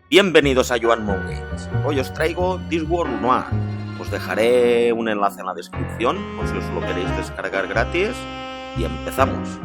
Bienvenidos a Joan Games. Hoy os traigo Discworld Noir. Os dejaré un enlace en la descripción por si os lo queréis descargar gratis y empezamos.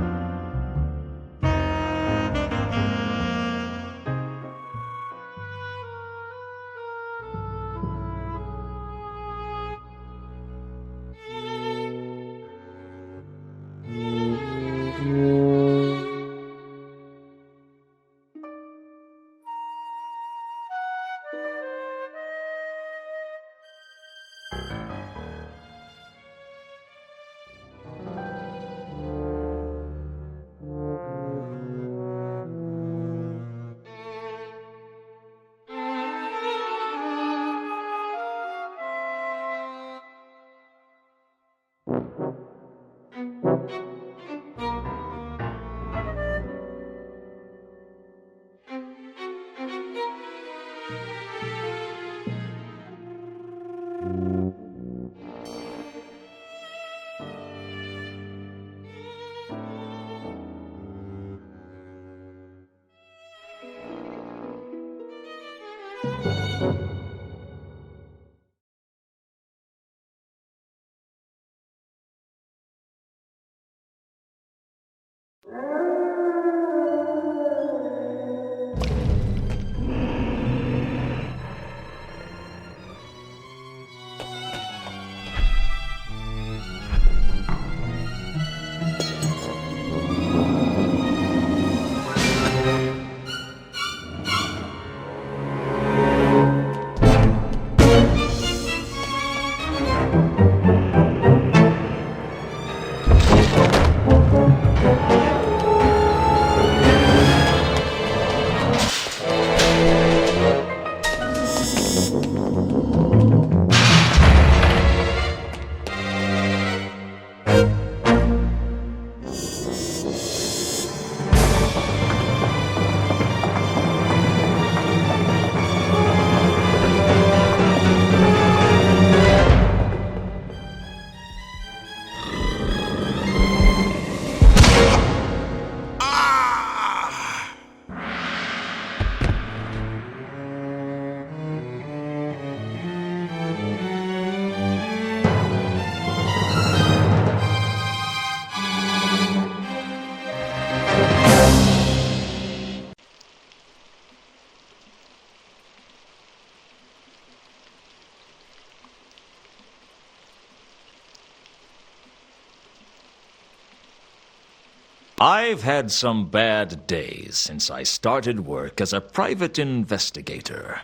I've had some bad days since I started work as a private investigator.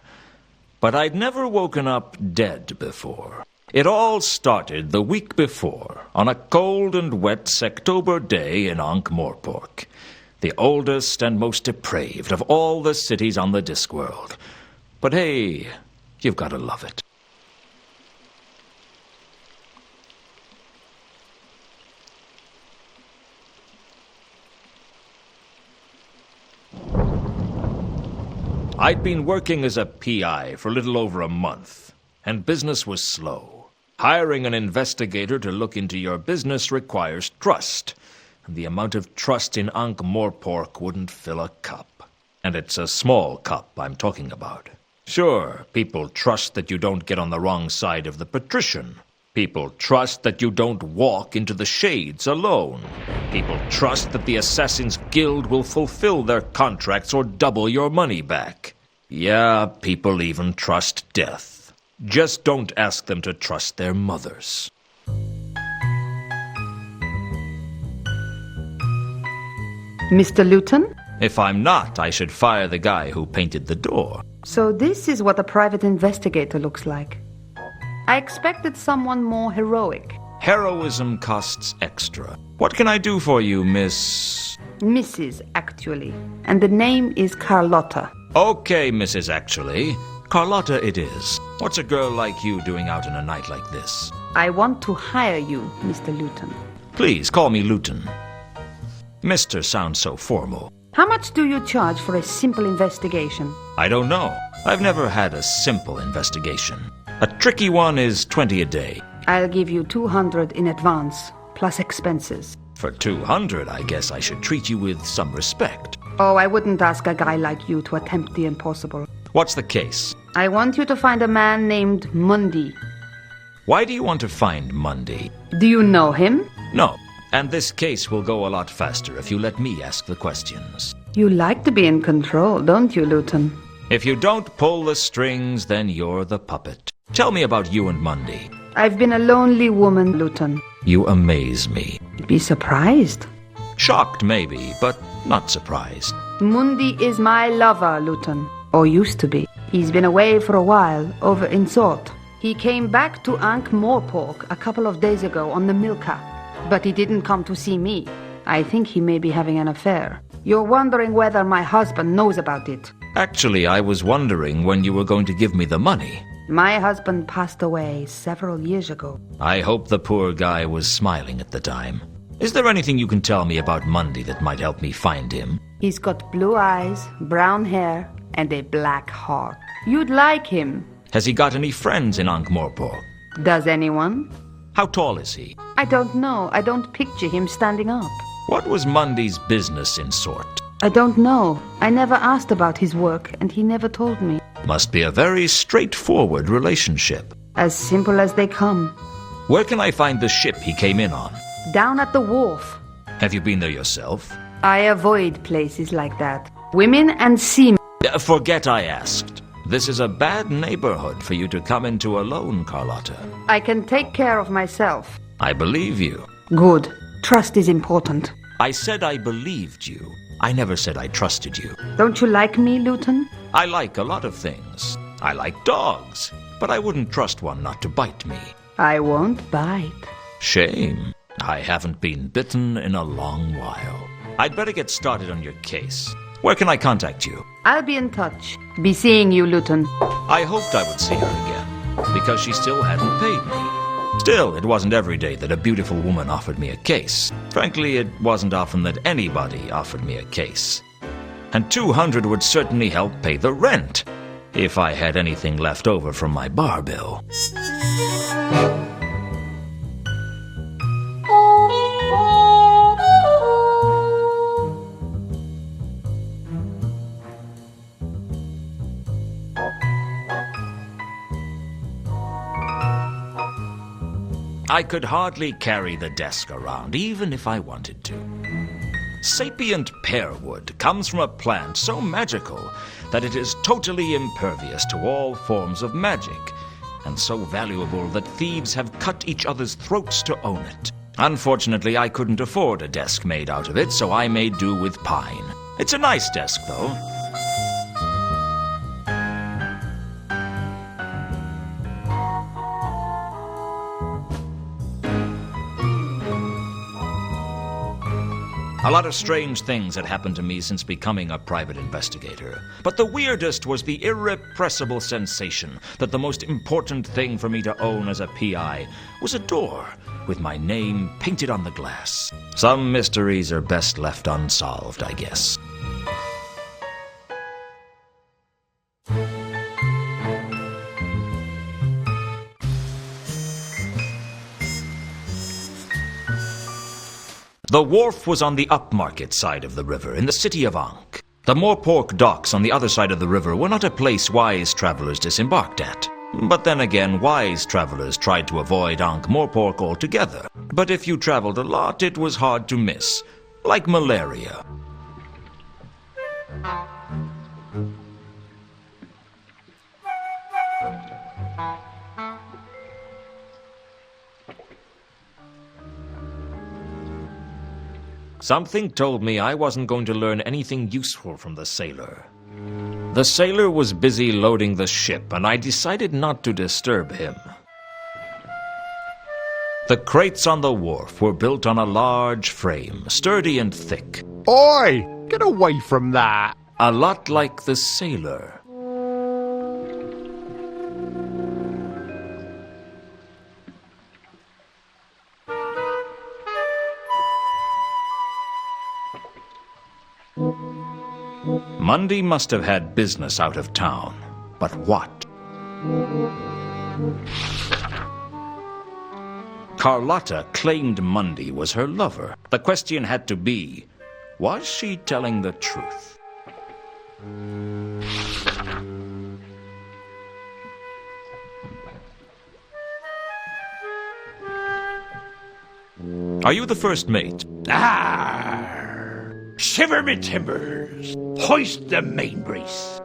But I'd never woken up dead before. It all started the week before, on a cold and wet Sectober day in Ankh-Morpork, the oldest and most depraved of all the cities on the Discworld. But hey, you've got to love it. I'd been working as a PI for a little over a month, and business was slow. Hiring an investigator to look into your business requires trust, and the amount of trust in Ankh-Morpork wouldn't fill a cup. And it's a small cup I'm talking about. Sure, people trust that you don't get on the wrong side of the patrician. People trust that you don't walk into the shades alone. People trust that the Assassin's Guild will fulfill their contracts or double your money back. Yeah, people even trust death. Just don't ask them to trust their mothers. Mr. Lewton? If I'm not, I should fire the guy who painted the door. So this is what a private investigator looks like. I expected someone more heroic. Heroism costs extra. What can I do for you, Miss... Mrs. actually. And the name is Carlotta. Okay, Mrs. Actually. Carlotta it is. What's a girl like you doing out on a night like this? I want to hire you, Mr. Lewton. Please, call me Lewton. Mr. sounds so formal. How much do you charge for a simple investigation? I don't know. I've never had a simple investigation. A tricky one is 20 a day. I'll give you 200 in advance, plus expenses. For 200, I guess I should treat you with some respect. Oh, I wouldn't ask a guy like you to attempt the impossible. What's the case? I want you to find a man named Mundy. Why do you want to find Mundy? Do you know him? No. And this case will go a lot faster if you let me ask the questions. You like to be in control, don't you, Lewton? If you don't pull the strings, then you're the puppet. Tell me about you and Mundy. I've been a lonely woman, Lewton. You amaze me. Be surprised. Shocked, maybe, but not surprised. Mundy is my lover, Lewton. Or used to be. He's been away for a while, over in Sort. He came back to Ankh-Morpork a couple of days ago on the Milka. But he didn't come to see me. I think he may be having an affair. You're wondering whether my husband knows about it. Actually, I was wondering when you were going to give me the money. My husband passed away several years ago. I hope the poor guy was smiling at the time. Is there anything you can tell me about Mundy that might help me find him? He's got blue eyes, brown hair, and a black heart. You'd like him. Has he got any friends in Ankh-Morpork? Does anyone? How tall is he? I don't know. I don't picture him standing up. What was Mundy's business in Sort? I don't know. I never asked about his work, and he never told me. Must be a very straightforward relationship. As simple as they come. Where can I find the ship he came in on? Down at the wharf. Have you been there yourself? I avoid places like that. Women and seamen. Forget I asked. This is a bad neighborhood for you to come into alone, Carlotta. I can take care of myself. I believe you. Good. Trust is important. I said I believed you. I never said I trusted you. Don't you like me, Lewton? I like a lot of things. I like dogs, but I wouldn't trust one not to bite me. I won't bite. Shame. I haven't been bitten in a long while. I'd better get started on your case. Where can I contact you? I'll be in touch. Be seeing you, Lewton. I hoped I would see her again, because she still hadn't paid me. Still, it wasn't every day that a beautiful woman offered me a case. Frankly, it wasn't often that anybody offered me a case. And 200 would certainly help pay the rent, if I had anything left over from my bar bill. I could hardly carry the desk around, even if I wanted to. Sapient pearwood comes from a plant so magical that it is totally impervious to all forms of magic, and so valuable that thieves have cut each other's throats to own it. Unfortunately, I couldn't afford a desk made out of it, so I made do with pine. It's a nice desk, though. A lot of strange things had happened to me since becoming a private investigator. But the weirdest was the irrepressible sensation that the most important thing for me to own as a PI was a door with my name painted on the glass. Some mysteries are best left unsolved, I guess. The wharf was on the upmarket side of the river, in the city of Ankh. The Morpork docks on the other side of the river were not a place wise travelers disembarked at. But then again, wise travelers tried to avoid Ankh-Morpork altogether. But if you traveled a lot, it was hard to miss, like malaria. Something told me I wasn't going to learn anything useful from the sailor. The sailor was busy loading the ship, and I decided not to disturb him. The crates on the wharf were built on a large frame, sturdy and thick. Oi! Get away from that! A lot like the sailor. Mundy must have had business out of town. But what? Carlotta claimed Mundy was her lover. The question had to be, was she telling the truth? Are you the first mate? Shiver me timbers. Hoist the main brace.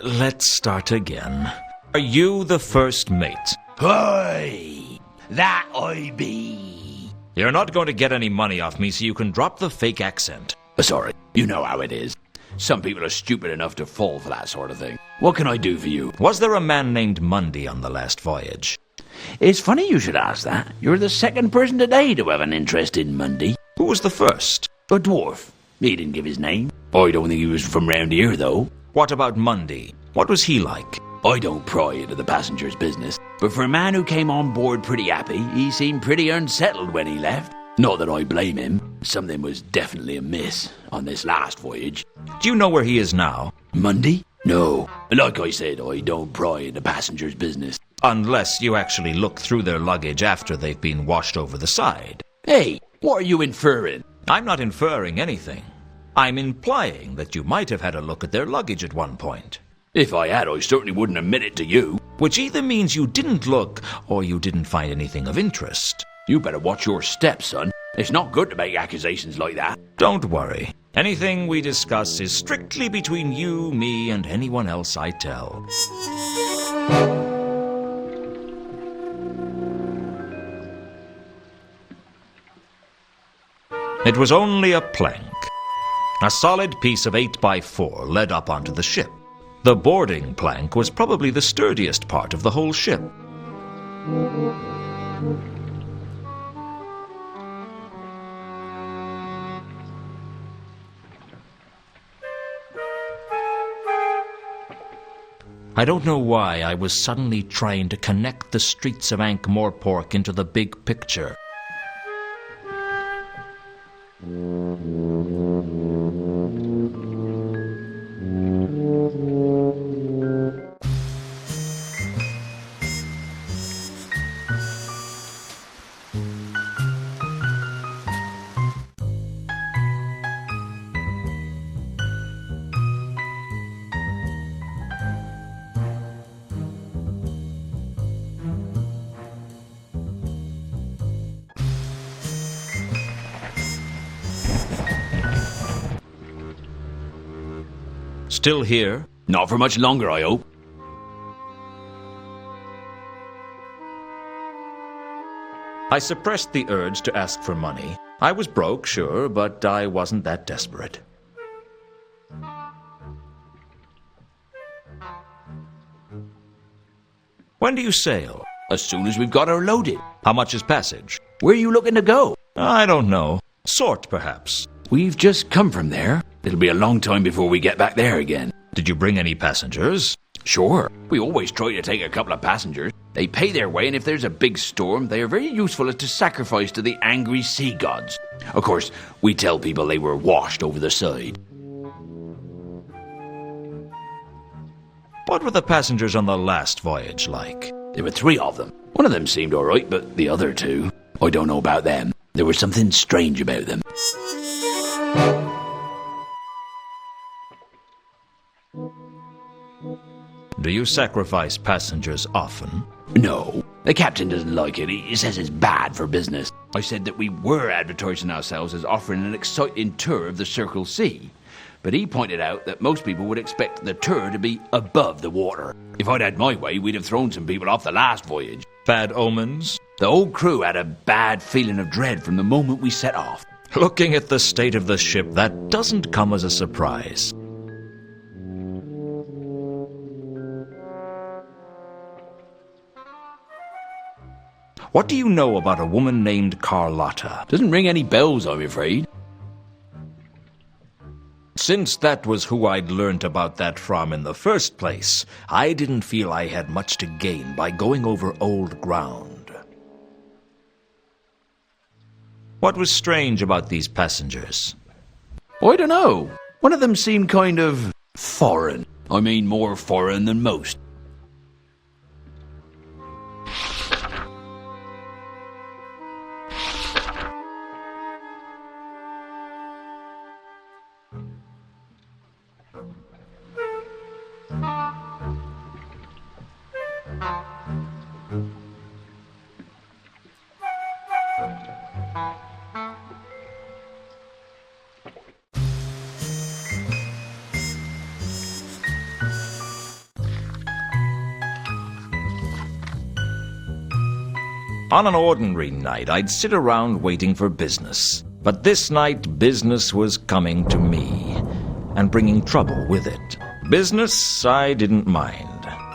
Let's start again. Are you the first mate? Aye, that I be. You're not going to get any money off me, so you can drop the fake accent. Sorry, you know how it is. Some people are stupid enough to fall for that sort of thing. What can I do for you? Was there a man named Mundy on the last voyage? It's funny you should ask that. You're the second person today to have an interest in Mundy. Who was the first? A dwarf. He didn't give his name. I don't think he was from round here, though. What about Mundy? What was he like? I don't pry into the passenger's business, but for a man who came on board pretty happy, he seemed pretty unsettled when he left. Not that I blame him. Something was definitely amiss on this last voyage. Do you know where he is now? Mundy? No. Like I said, I don't pry into passenger's business. Unless you actually look through their luggage after they've been washed over the side. Hey, what are you inferring? I'm not inferring anything. I'm implying that you might have had a look at their luggage at one point. If I had, I certainly wouldn't admit it to you. Which either means you didn't look, or you didn't find anything of interest. You better watch your steps, son. It's not good to make accusations like that. Don't worry. Anything we discuss is strictly between you, me, and anyone else I tell. It was only a plank. A solid piece of 8x4 led up onto the ship. The boarding plank was probably the sturdiest part of the whole ship. I don't know why I was suddenly trying to connect the streets of Ankh-Morpork into the big picture. Still here? Not for much longer, I hope. I suppressed the urge to ask for money. I was broke, sure, but I wasn't that desperate. When do you sail? As soon as we've got her loaded. How much is passage? Where are you looking to go? I don't know. Sort, perhaps. We've just come from there. It'll be a long time before we get back there again. Did you bring any passengers? Sure. We always try to take a couple of passengers. They pay their way, and if there's a big storm, they are very useful as to sacrifice to the angry sea gods. Of course, we tell people they were washed over the side. What were the passengers on the last voyage like? There were 3 of them. One of them seemed all right, but the other 2, I don't know about them. There was something strange about them. Do you sacrifice passengers often? No. The captain doesn't like it. He says it's bad for business. I said that we were advertising ourselves as offering an exciting tour of the Circle Sea. But he pointed out that most people would expect the tour to be above the water. If I'd had my way, we'd have thrown some people off the last voyage. Bad omens? The whole crew had a bad feeling of dread from the moment we set off. Looking at the state of the ship, that doesn't come as a surprise. What do you know about a woman named Carlotta? Doesn't ring any bells, I'm afraid. Since that was who I'd learnt about that from in the first place, I didn't feel I had much to gain by going over old ground. What was strange about these passengers? I don't know. One of them seemed kind of foreign. I mean, more foreign than most. On an ordinary night, I'd sit around waiting for business. But this night, business was coming to me, and bringing trouble with it. Business, I didn't mind,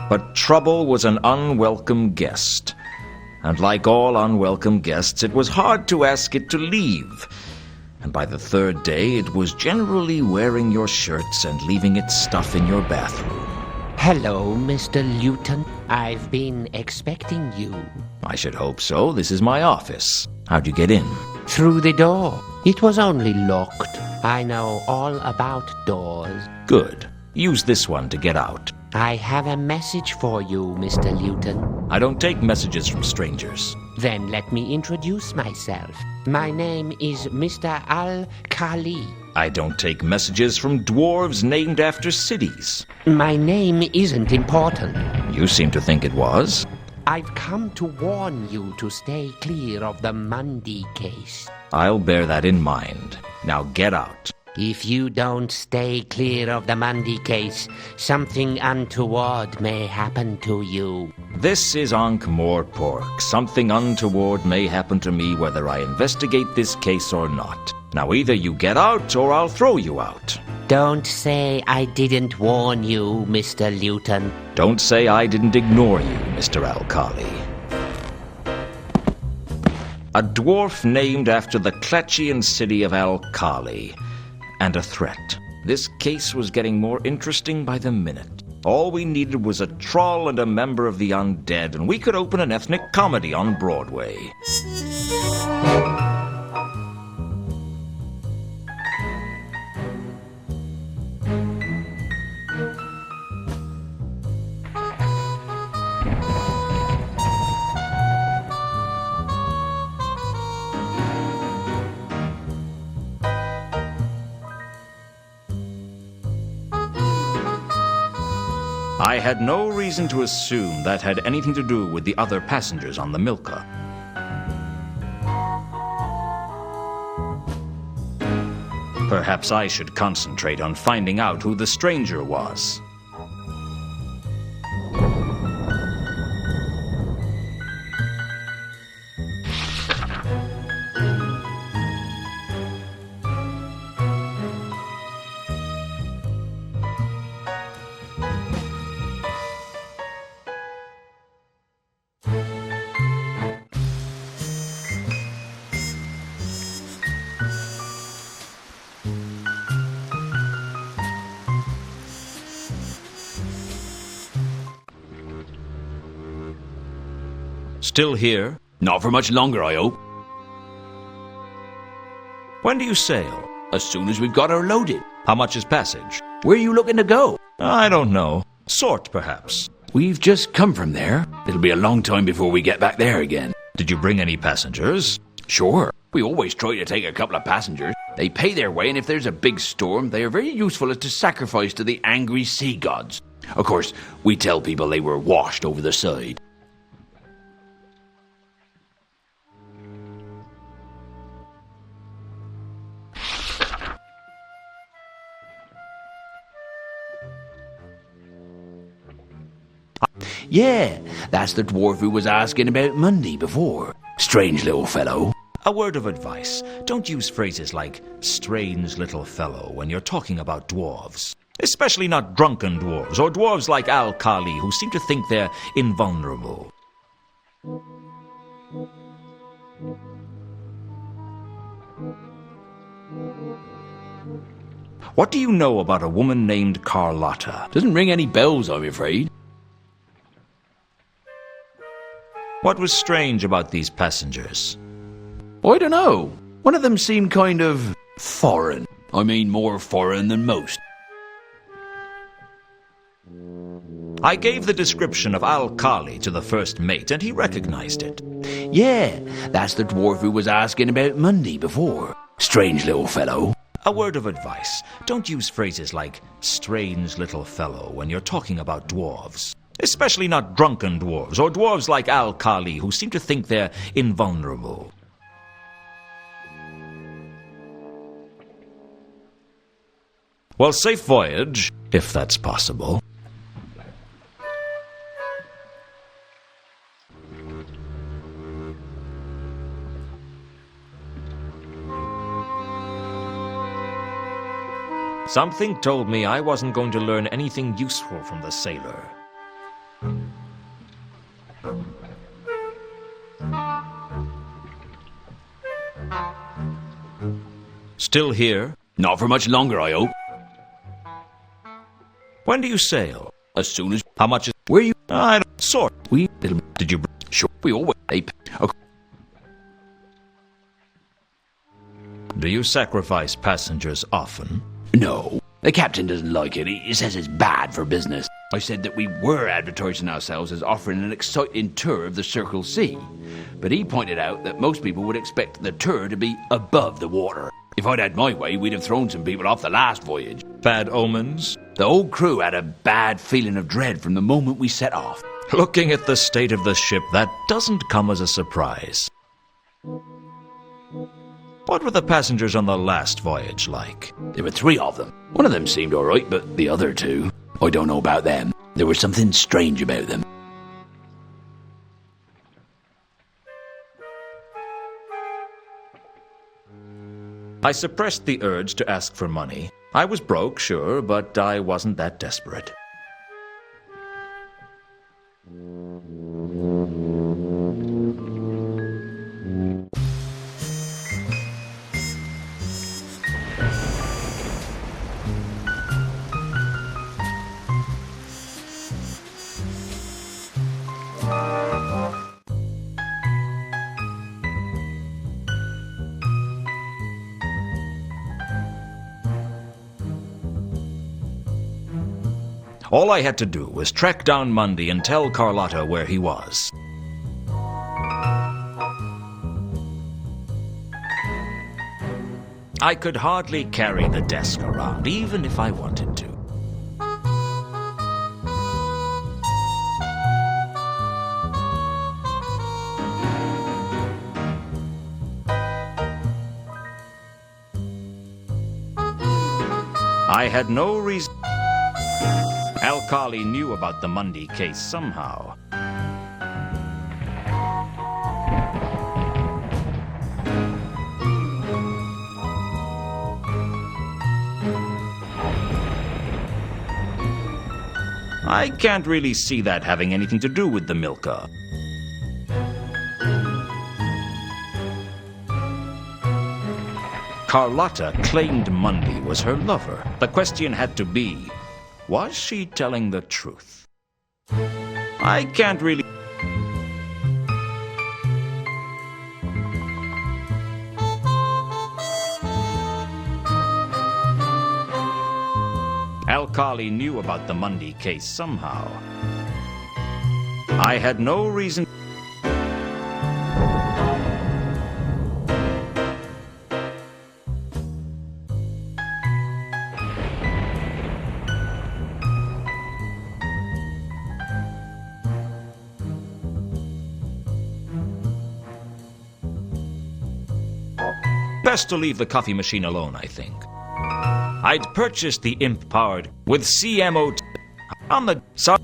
but trouble was an unwelcome guest. And like all unwelcome guests, it was hard to ask it to leave. And by the third day, it was generally wearing your shirts and leaving its stuff in your bathroom. Hello, Mr. Lewton. I've been expecting you. I should hope so. This is my office. How'd you get in? Through the door. It was only locked. I know all about doors. Good. Use this one to get out. I have a message for you, Mr. Lewton. I don't take messages from strangers. Then let me introduce myself. My name is Mr. Al-Khali. I don't take messages from dwarves named after cities. My name isn't important. You seem to think it was. I've come to warn you to stay clear of the Mundy case. I'll bear that in mind. Now get out. If you don't stay clear of the Mundy case, something untoward may happen to you. This is Ankh-Morpork. Something untoward may happen to me whether I investigate this case or not. Now either you get out or I'll throw you out. Don't say I didn't warn you, Mr. Lewton. Don't say I didn't ignore you, Mr. Al-Khali. A dwarf named after the Klatchian city of Al-Khali. And a threat. This case was getting more interesting by the minute. All we needed was a troll and a member of the undead, and we could open an ethnic comedy on Broadway. I had no reason to assume that had anything to do with the other passengers on the Milka. Perhaps I should concentrate on finding out who the stranger was. Still here? Not for much longer, I hope. When do you sail? As soon as we've got her loaded. How much is passage? Where are you looking to go? I don't know. Sort, perhaps. We've just come from there. It'll be a long time before we get back there again. Did you bring any passengers? Sure. We always try to take a couple of passengers. They pay their way, and if there's a big storm, they are very useful as to sacrifice to the angry sea gods. Of course, we tell people they were washed over the side. Yeah, that's the dwarf who was asking about Mundy before. Strange little fellow. A word of advice. Don't use phrases like strange little fellow when you're talking about dwarves. Especially not drunken dwarves, or dwarves like Al-Khali who seem to think they're invulnerable. What do you know about a woman named Carlotta? Doesn't ring any bells, I'm afraid. What was strange about these passengers? I don't know. One of them seemed kind of foreign. I mean, more foreign than most. I gave the description of Al-Khali to the first mate, and he recognized it. Yeah, that's the dwarf who was asking about Mundy before. Strange little fellow. A word of advice. Don't use phrases like strange little fellow when you're talking about dwarves. Especially not drunken dwarves, or dwarves like Al-Khali who seem to think they're invulnerable. Well, safe voyage, if that's possible. Something told me I wasn't going to learn anything useful from the sailor. Still here? Not for much longer, I hope. When do you sail? As soon as... How much is... Where you... I don't... Sort. We... Little... Did you... Sure, we always... Okay. Do you sacrifice passengers often? No. The captain doesn't like it. He says it's bad for business. I said that we were advertising ourselves as offering an exciting tour of the Circle C. But he pointed out that most people would expect the tour to be above the water. If I'd had my way, we'd have thrown some people off the last voyage. Bad omens? The whole crew had a bad feeling of dread from the moment we set off. Looking at the state of the ship, that doesn't come as a surprise. What were the passengers on the last voyage like? There were 3 of them. One of them seemed all right, but the other 2, I don't know about them. There was something strange about them. I suppressed the urge to ask for money. I was broke, sure, but I wasn't that desperate. All I had to do was track down Mundy and tell Carlotta where he was. I could hardly carry the desk around, even if I wanted to. I had no reason. Alkali knew about the Mundy case somehow. I can't really see that having anything to do with the Milka. Carlotta claimed Mundy was her lover. The question had to be, was she telling the truth? I can't really... Alkali knew about the Mundy case somehow. I had no reason... Best to leave the coffee machine alone, I think. I'd purchased the imp-powered with CMO on the side.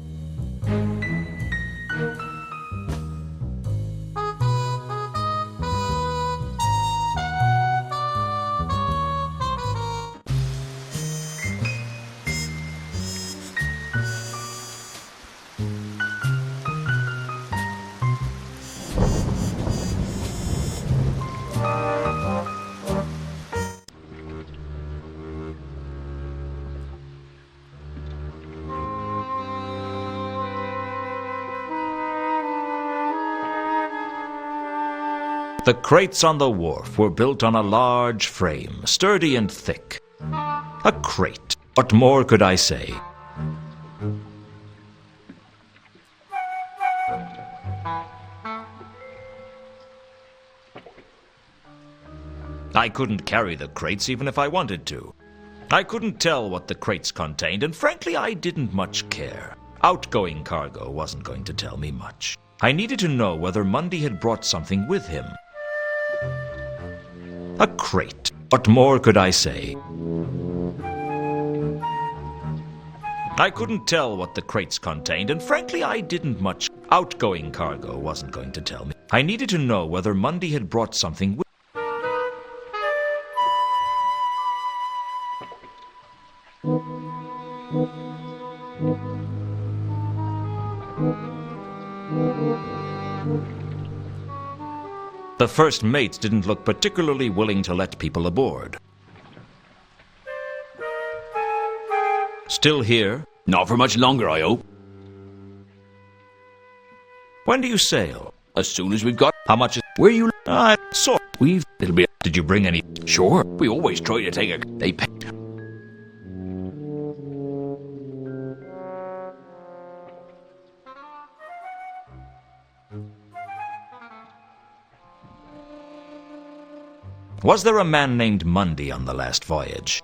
The crates on the wharf were built on a large frame, sturdy and thick. A crate. What more could I say? I couldn't carry the crates even if I wanted to. I couldn't tell what the crates contained, and frankly, I didn't much care. Outgoing cargo wasn't going to tell me much. I needed to know whether Mundy had brought something with him. A crate. What more could I say? I couldn't tell what the crates contained, and frankly, I didn't much. Outgoing cargo wasn't going to tell me. I needed to know whether Mundy had brought something with The first mates didn't look particularly willing to let people aboard. Still here? Not for much longer, I hope. When do you sail? As soon as we've got... How much is... Where you... So... It'll be... Did you bring any... Sure. We always try to take a... They pay... Was there a man named Mundy on the last voyage?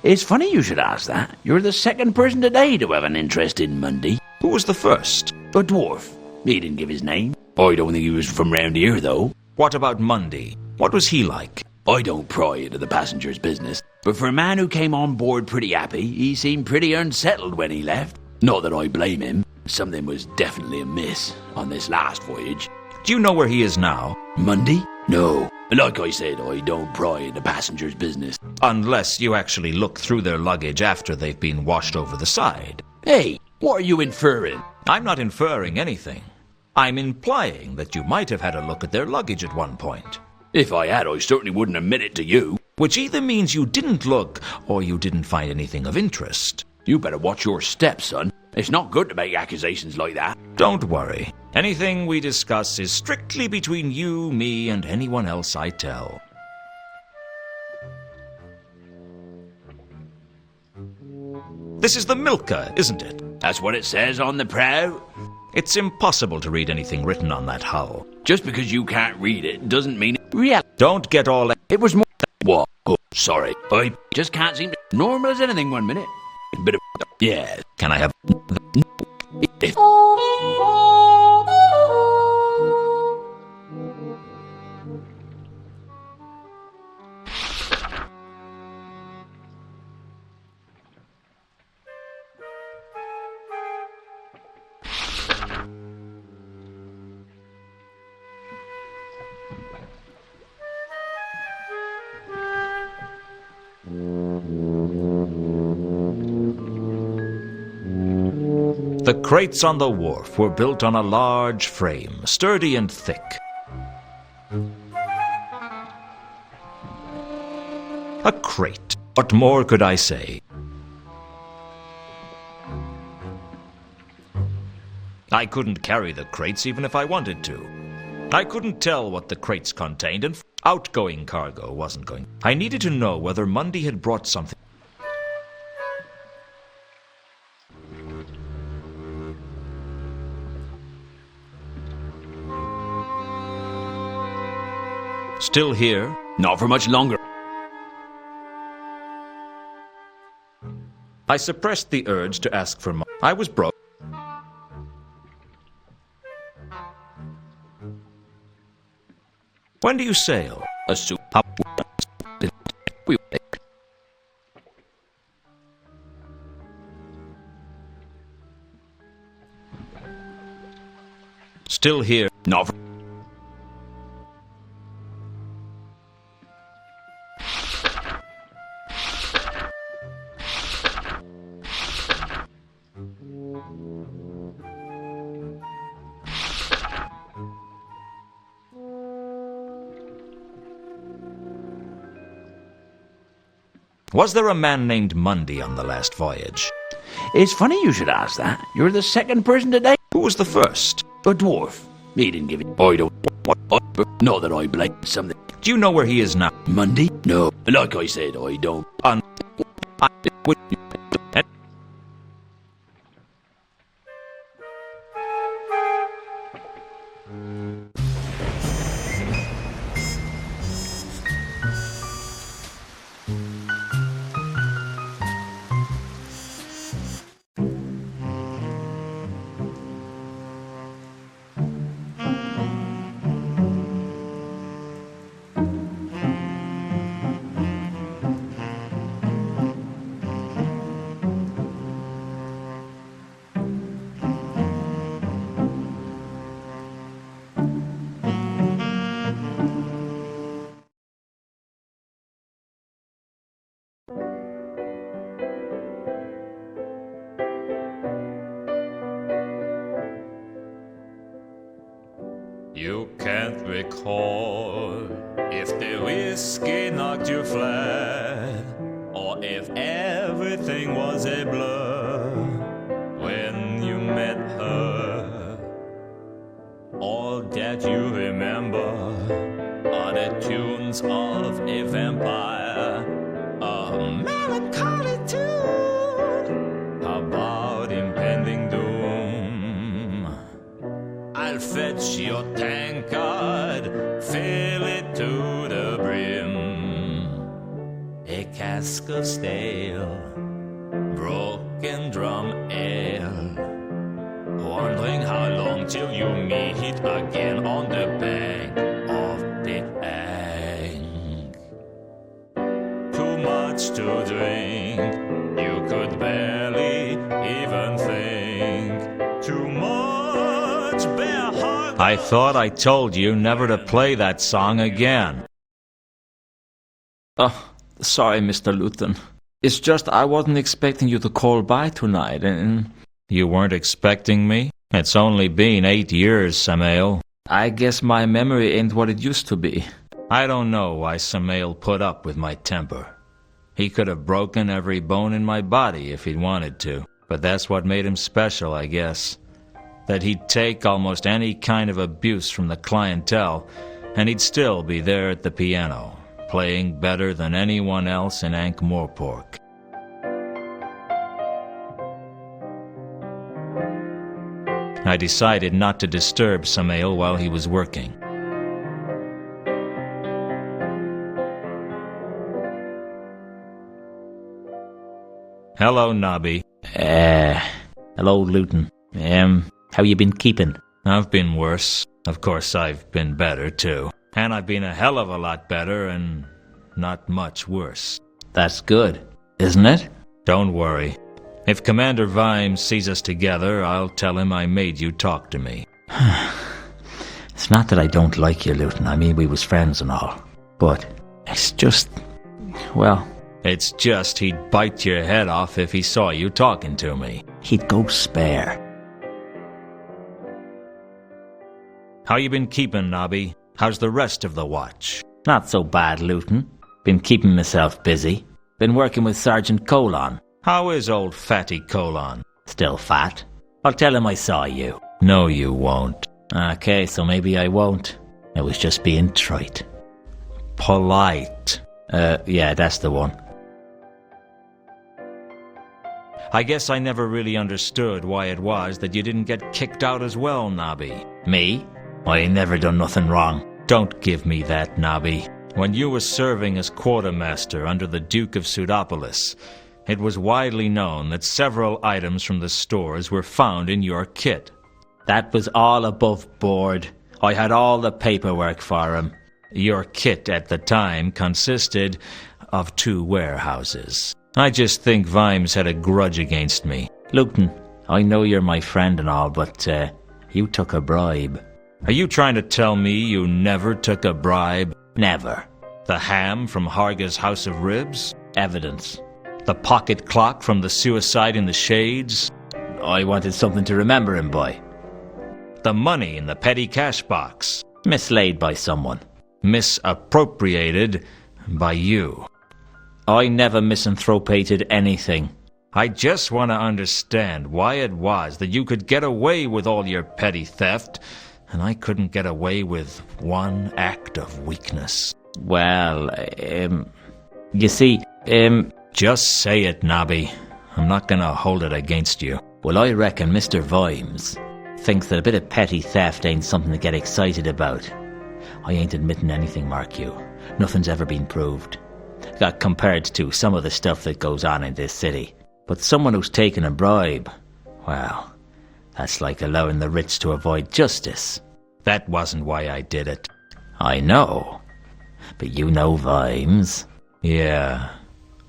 It's funny you should ask that. You're the second person today to have an interest in Mundy. Who was the first? A dwarf. He didn't give his name. I don't think he was from round here, though. What about Mundy? What was he like? I don't pry into the passenger's business, but for a man who came on board pretty happy, he seemed pretty unsettled when he left. Not that I blame him. Something was definitely amiss on this last voyage. Do you know where he is now? Mundy? No. Like I said, I don't pry into passenger's business. Unless you actually look through their luggage after they've been washed over the side. Hey, what are you inferring? I'm not inferring anything. I'm implying that you might have had a look at their luggage at one point. If I had, I certainly wouldn't admit it to you. Which either means you didn't look, or you didn't find anything of interest. You better watch your steps, son. It's not good to make accusations like that. Don't worry. Anything we discuss is strictly between you, me, and anyone else I tell. This is the Milka, isn't it? That's what it says on the prow. It's impossible to read anything written on that hull. Just because you can't read it doesn't mean it real. Don't get all... It was more... What? Oh, sorry. I just can't seem to... Normal as anything 1 minute. A bit of... Yeah. Can I have... The crates on the wharf were built on a large frame, sturdy and thick. A crate. What more could I say? I couldn't carry the crates even if I wanted to. I couldn't tell what the crates contained, and outgoing cargo wasn't going. I needed to know whether Mundy had brought something. Still here? Not for much longer. I suppressed the urge to ask for money. I was broke. When do you sail? Still here? Not for... Was there a man named Mundy on the last voyage? It's funny you should ask that. You're the second person today. Who was the first? A dwarf. He didn't give it. I don't... Not that I blame something. Do you know where he is now? Mundy? No. Like I said, I don't... You can't recall if the whiskey knocked you flat, or if everything was a blur when you met her. All that you remember are the tunes of a vampire, a melancholy tune about impending doom. I'll fetch your tankard, fill it to the brim, a cask of stale, broken drum ale, wondering how long till you meet again on the bank of the Ang. Too much to drink, you could barely even think. Too much bare heart. I thought I told you never to play that song again. Oh, sorry, Mr. Lewton. It's just I wasn't expecting you to call by tonight, and... You weren't expecting me? It's only been 8 years, Samael. I guess my memory ain't what it used to be. I don't know why Samael put up with my temper. He could have broken every bone in my body if he'd wanted to, but that's what made him special, I guess. That he'd take almost any kind of abuse from the clientele, and he'd still be there at the piano, playing better than anyone else in Ankh-Morpork. I decided not to disturb Samael while he was working. Hello, Nobby. Hello, Lewton. How you been keeping? I've been worse. Of course, I've been better, too. And I've been a hell of a lot better and not much worse. That's good, isn't it? Don't worry. If Commander Vimes sees us together, I'll tell him I made you talk to me. It's not that I don't like you, Lewton. I mean, we was friends and all. But it's just... well... It's just he'd bite your head off if he saw you talking to me. He'd go spare. How you been keeping, Nobby? How's the rest of the watch? Not so bad, Lewton. Been keeping myself busy. Been working with Sergeant Colon. How is old Fatty Colon? Still fat. I'll tell him I saw you. No, you won't. Okay, so maybe I won't. I was just being trite. Polite. Yeah, that's the one. I guess I never really understood why it was that you didn't get kicked out as well, Nobby. Me? I ain't never done nothing wrong. Don't give me that, Nobby. When you were serving as quartermaster under the Duke of Pseudopolis, it was widely known that several items from the stores were found in your kit. That was all above board. I had all the paperwork for him. Your kit at the time consisted of 2 warehouses. I just think Vimes had a grudge against me. Lewton, I know you're my friend and all, but you took a bribe. Are you trying to tell me you never took a bribe? Never. The ham from Harga's House of Ribs? Evidence. The pocket clock from the Suicide in the Shades? I wanted something to remember him by. The money in the petty cash box? Mislaid by someone. Misappropriated by you. I never misanthropated anything. I just want to understand why it was that you could get away with all your petty theft, and I couldn't get away with one act of weakness. Well, you see, Just say it, Nobby. I'm not gonna hold it against you. Well, I reckon Mr. Vimes thinks that a bit of petty theft ain't something to get excited about. I ain't admitting anything, mark you. Nothing's ever been proved. Got compared to some of the stuff that goes on in this city. But someone who's taken a bribe, well, that's like allowing the rich to avoid justice. That wasn't why I did it. I know. But you know Vimes. Yeah,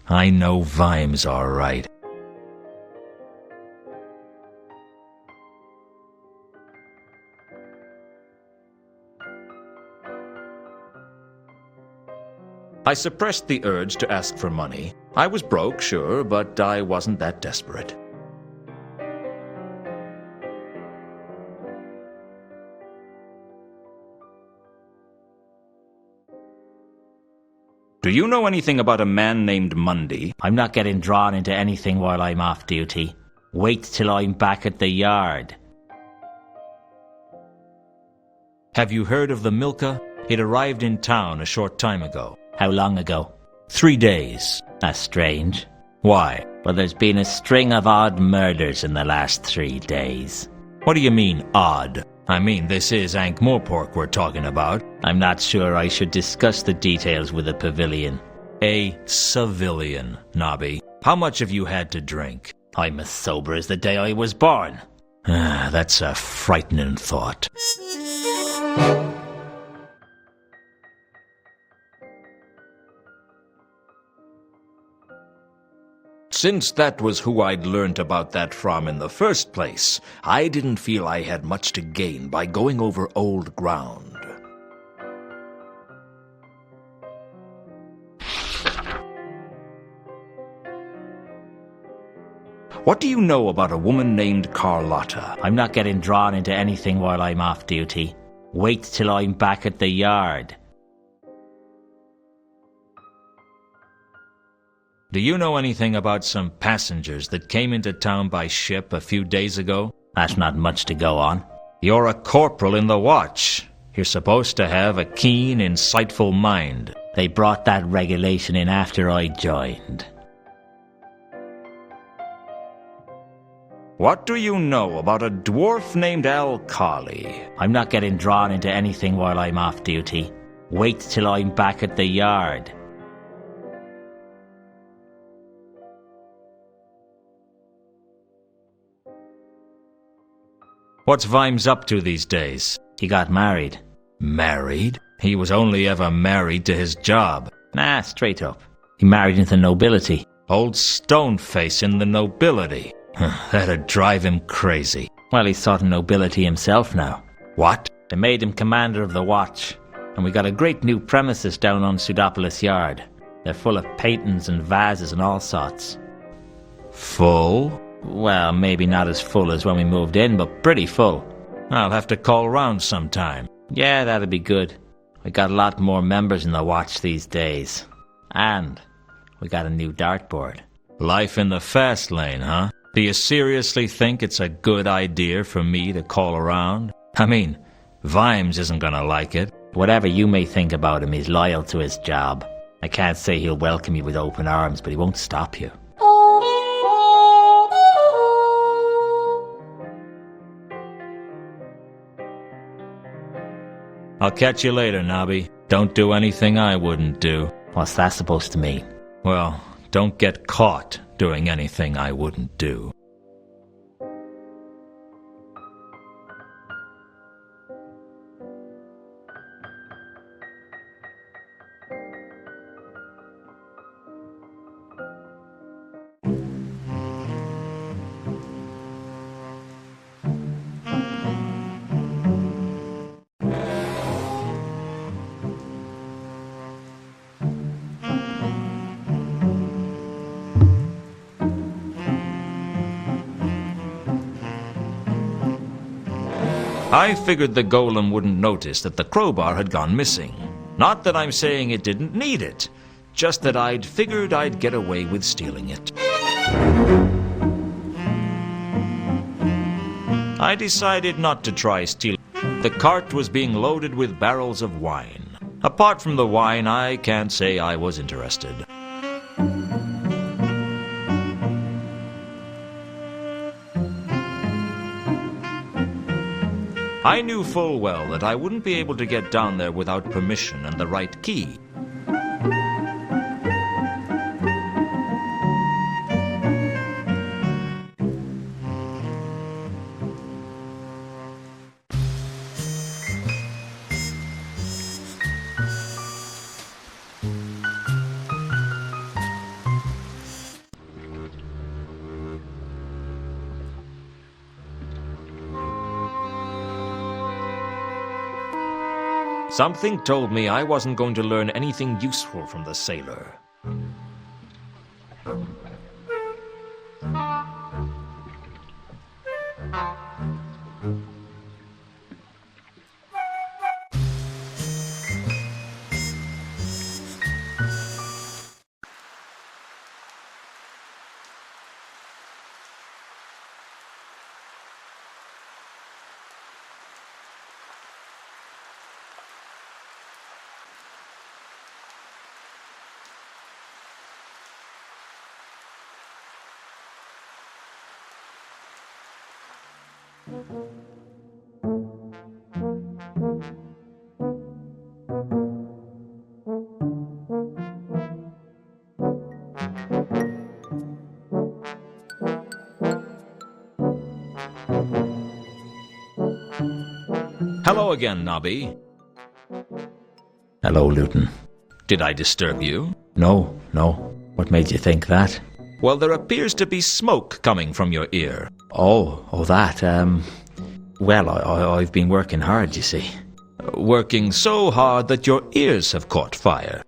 I know Vimes all right. I suppressed the urge to ask for money. I was broke, sure, but I wasn't that desperate. Do you know anything about a man named Mundy? I'm not getting drawn into anything while I'm off duty. Wait till I'm back at the yard. Have you heard of the Milka? It arrived in town a short time ago. How long ago? 3 days. That's strange. Why? Well, there's been a string of odd murders in the last 3 days. What do you mean, odd? I mean, this is Ankh-Morpork we're talking about. I'm not sure I should discuss the details with a pavilion. A civilian, Nobby. How much have you had to drink? I'm as sober as the day I was born. That's a frightening thought. Since that was who I'd learnt about that from in the first place, I didn't feel I had much to gain by going over old ground. What do you know about a woman named Carlotta? I'm not getting drawn into anything while I'm off duty. Wait till I'm back at the yard. Do you know anything about some passengers that came into town by ship a few days ago? That's not much to go on. You're a corporal in the watch. You're supposed to have a keen, insightful mind. They brought that regulation in after I joined. What do you know about a dwarf named Al-Khali? I'm not getting drawn into anything while I'm off duty. Wait till I'm back at the yard. What's Vimes up to these days? He got married. Married? He was only ever married to his job. Nah, straight up. He married into nobility. Old Stoneface in the nobility. That'd drive him crazy. Well, he's sort of nobility himself now. What? They made him commander of the watch. And we got a great new premises down on Pseudopolis Yard. They're full of paintings and vases and all sorts. Full? Well, maybe not as full as when we moved in, but pretty full. I'll have to call round sometime. Yeah, that'd be good. We got a lot more members in the watch these days. And we got a new dartboard. Life in the fast lane, huh? Do you seriously think it's a good idea for me to call around? I mean, Vimes isn't gonna like it. Whatever you may think about him, he's loyal to his job. I can't say he'll welcome you with open arms, but he won't stop you. I'll catch you later, Nobby. Don't do anything I wouldn't do. What's that supposed to mean? Well, don't get caught doing anything I wouldn't do. I figured the golem wouldn't notice that the crowbar had gone missing. Not that I'm saying it didn't need it, just that I'd figured I'd get away with stealing it. I decided not to try stealing. The cart was being loaded with barrels of wine. Apart from the wine, I can't say I was interested. I knew full well that I wouldn't be able to get down there without permission and the right key. Something told me I wasn't going to learn anything useful from the sailor. Hello again, Nobby. Hello, Lewton. Did I disturb you? No. What made you think that? Well, there appears to be smoke coming from your ear. Oh, that. Well, I've been working hard, you see. Working so hard that your ears have caught fire.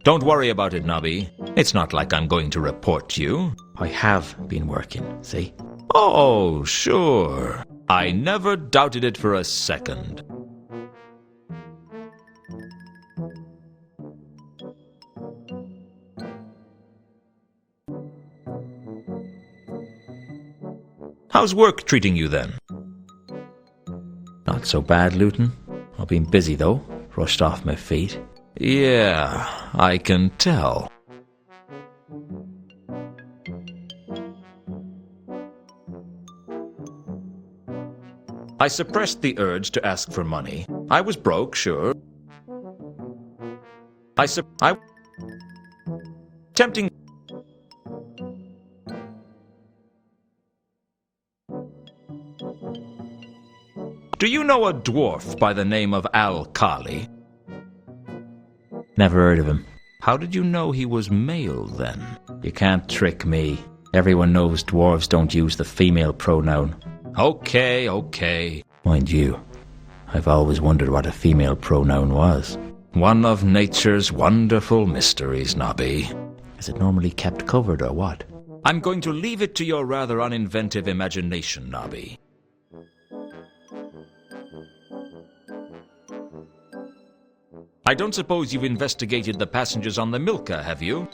Don't worry about it, Nobby. It's not like I'm going to report you. I have been working, see? Oh, sure. I never doubted it for a second. How's work treating you then? Not so bad, Lewton. I've been busy, though. Rushed off my feet. Yeah, I can tell. I suppressed the urge to ask for money. I was broke, sure. Tempting. Do you know a dwarf by the name of Al-Khali? Never heard of him. How did you know he was male, then? You can't trick me. Everyone knows dwarves don't use the female pronoun. Okay. Mind you, I've always wondered what a female pronoun was. One of nature's wonderful mysteries, Nobby. Is it normally kept covered or what? I'm going to leave it to your rather uninventive imagination, Nobby. I don't suppose you've investigated the passengers on the Milka, have you?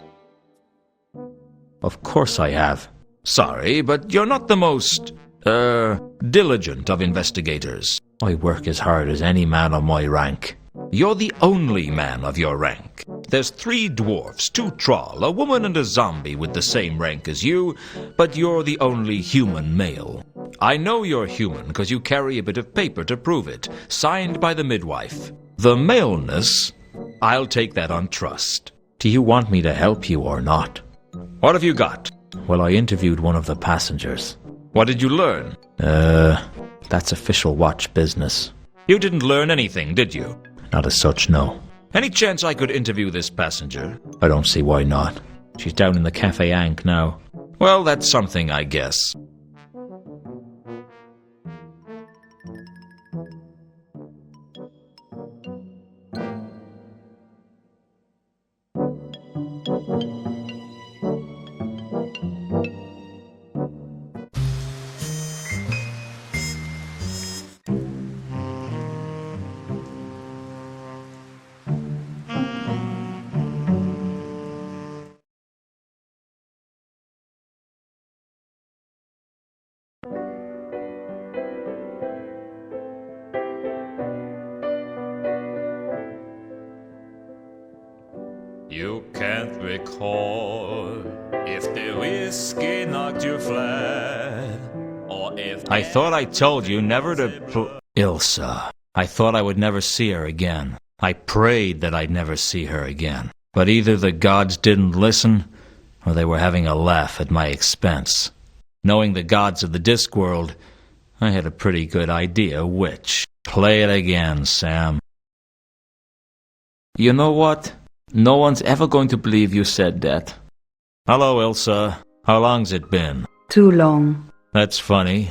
Of course I have. Sorry, but you're not the most, diligent of investigators. I work as hard as any man of my rank. You're the only man of your rank. There's 3 dwarfs, 2 troll, a woman and a zombie with the same rank as you, but you're the only human male. I know you're human because you carry a bit of paper to prove it, signed by the midwife. The maleness, I'll take that on trust. Do you want me to help you or not? What have you got? Well, I interviewed one of the passengers. What did you learn? That's official watch business. You didn't learn anything, did you? Not as such, no. Any chance I could interview this passenger? I don't see why not. She's down in the Cafe Ankh now. Well, that's something, I guess. You can't recall if the whiskey knocked you flat, or if... I thought I told you never to Ilsa. I thought I would never see her again. I prayed that I'd never see her again. But either the gods didn't listen, or they were having a laugh at my expense. Knowing the gods of the Discworld, I had a pretty good idea which. Play it again, Sam. You know what? No one's ever going to believe you said that. Hello, Ilsa. How long's it been? Too long. That's funny.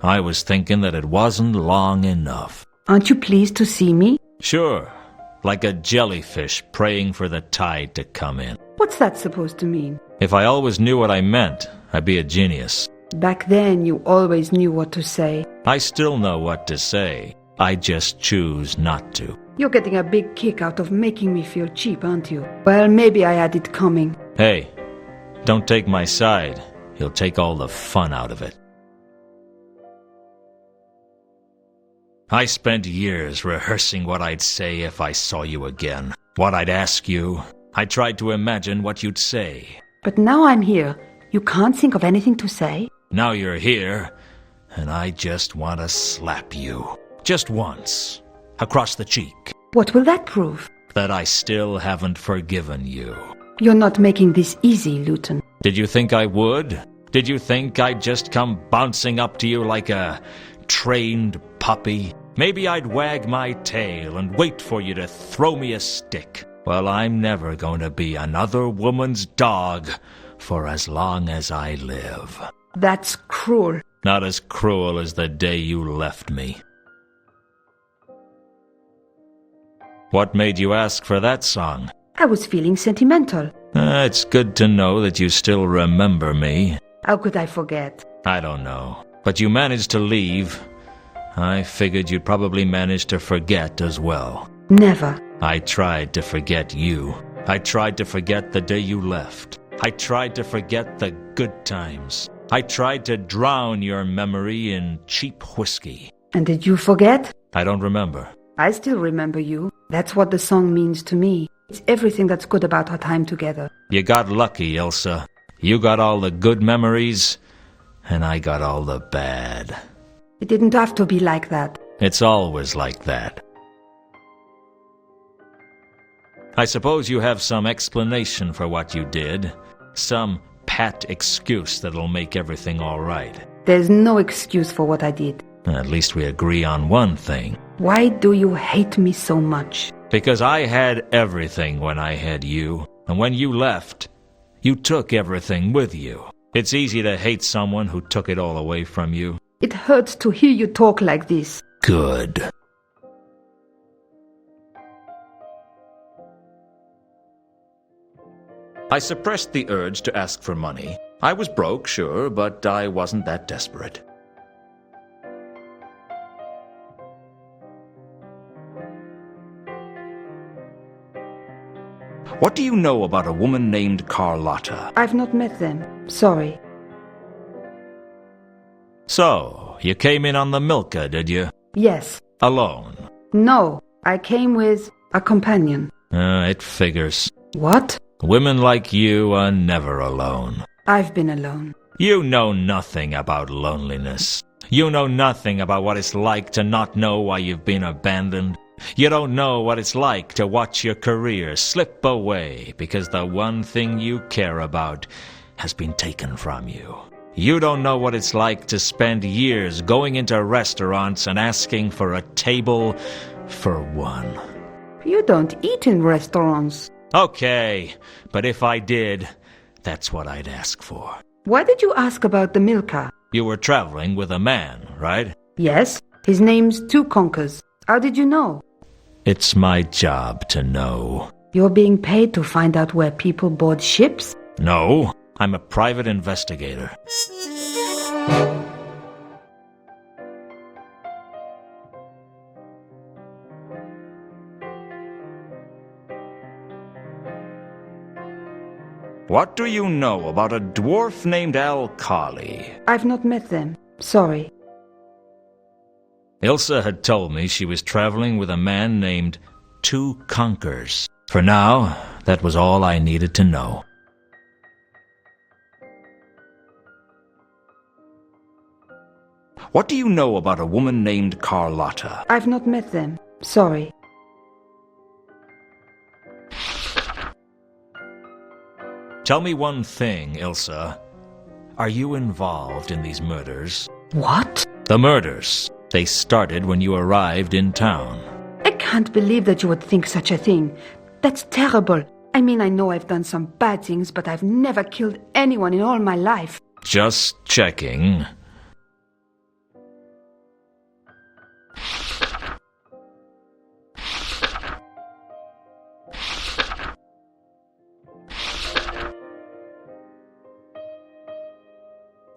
I was thinking that it wasn't long enough. Aren't you pleased to see me? Sure. Like a jellyfish praying for the tide to come in. What's that supposed to mean? If I always knew what I meant, I'd be a genius. Back then, you always knew what to say. I still know what to say. I just choose not to. You're getting a big kick out of making me feel cheap, aren't you? Well, maybe I had it coming. Hey, don't take my side. You'll take all the fun out of it. I spent years rehearsing what I'd say if I saw you again. What I'd ask you. I tried to imagine what you'd say. But now I'm here. You can't think of anything to say? Now you're here. and I just want to slap you. Just once. Across the cheek. What will that prove? That I still haven't forgiven you. You're not making this easy, Lewton. Did you think I would? Did you think I'd just come bouncing up to you like a trained puppy? Maybe I'd wag my tail and wait for you to throw me a stick. Well, I'm never going to be another woman's dog for as long as I live. That's cruel. Not as cruel as the day you left me. What made you ask for that song? I was feeling sentimental. It's good to know that you still remember me. How could I forget? I don't know. But you managed to leave. I figured you'd probably manage to forget as well. Never. I tried to forget you. I tried to forget the day you left. I tried to forget the good times. I tried to drown your memory in cheap whiskey. And did you forget? I don't remember. I still remember you. That's what the song means to me. It's everything that's good about our time together. You got lucky, Elsa. You got all the good memories, and I got all the bad. It didn't have to be like that. It's always like that. I suppose you have some explanation for what you did. Some pat excuse that'll make everything all right. There's no excuse for what I did. At least we agree on one thing. Why do you hate me so much? Because I had everything when I had you. And when you left, you took everything with you. It's easy to hate someone who took it all away from you. It hurts to hear you talk like this. Good. I suppressed the urge to ask for money. I was broke, sure, but I wasn't that desperate. What do you know about a woman named Carlotta? I've not met them. Sorry. So, you came in on the Milka, did you? Yes. Alone? No, I came with a companion. It figures. What? Women like you are never alone. I've been alone. You know nothing about loneliness. You know nothing about what it's like to not know why you've been abandoned. You don't know what it's like to watch your career slip away because the one thing you care about has been taken from you. You don't know what it's like to spend years going into restaurants and asking for a table for one. You don't eat in restaurants. Okay, but if I did, that's what I'd ask for. Why did you ask about the Milka? You were traveling with a man, right? Yes. His name's Two Conkers. How did you know? It's my job to know. You're being paid to find out where people board ships? No, I'm a private investigator. What do you know about a dwarf named Alkali? I've not met them. Sorry. Ilsa had told me she was traveling with a man named Two Conkers. For now, that was all I needed to know. What do you know about a woman named Carlotta? I've not met them. Sorry. Tell me one thing, Ilsa. Are you involved in these murders? What? The murders. They started when you arrived in town. I can't believe that you would think such a thing. That's terrible. I mean, I know I've done some bad things, but I've never killed anyone in all my life. Just checking.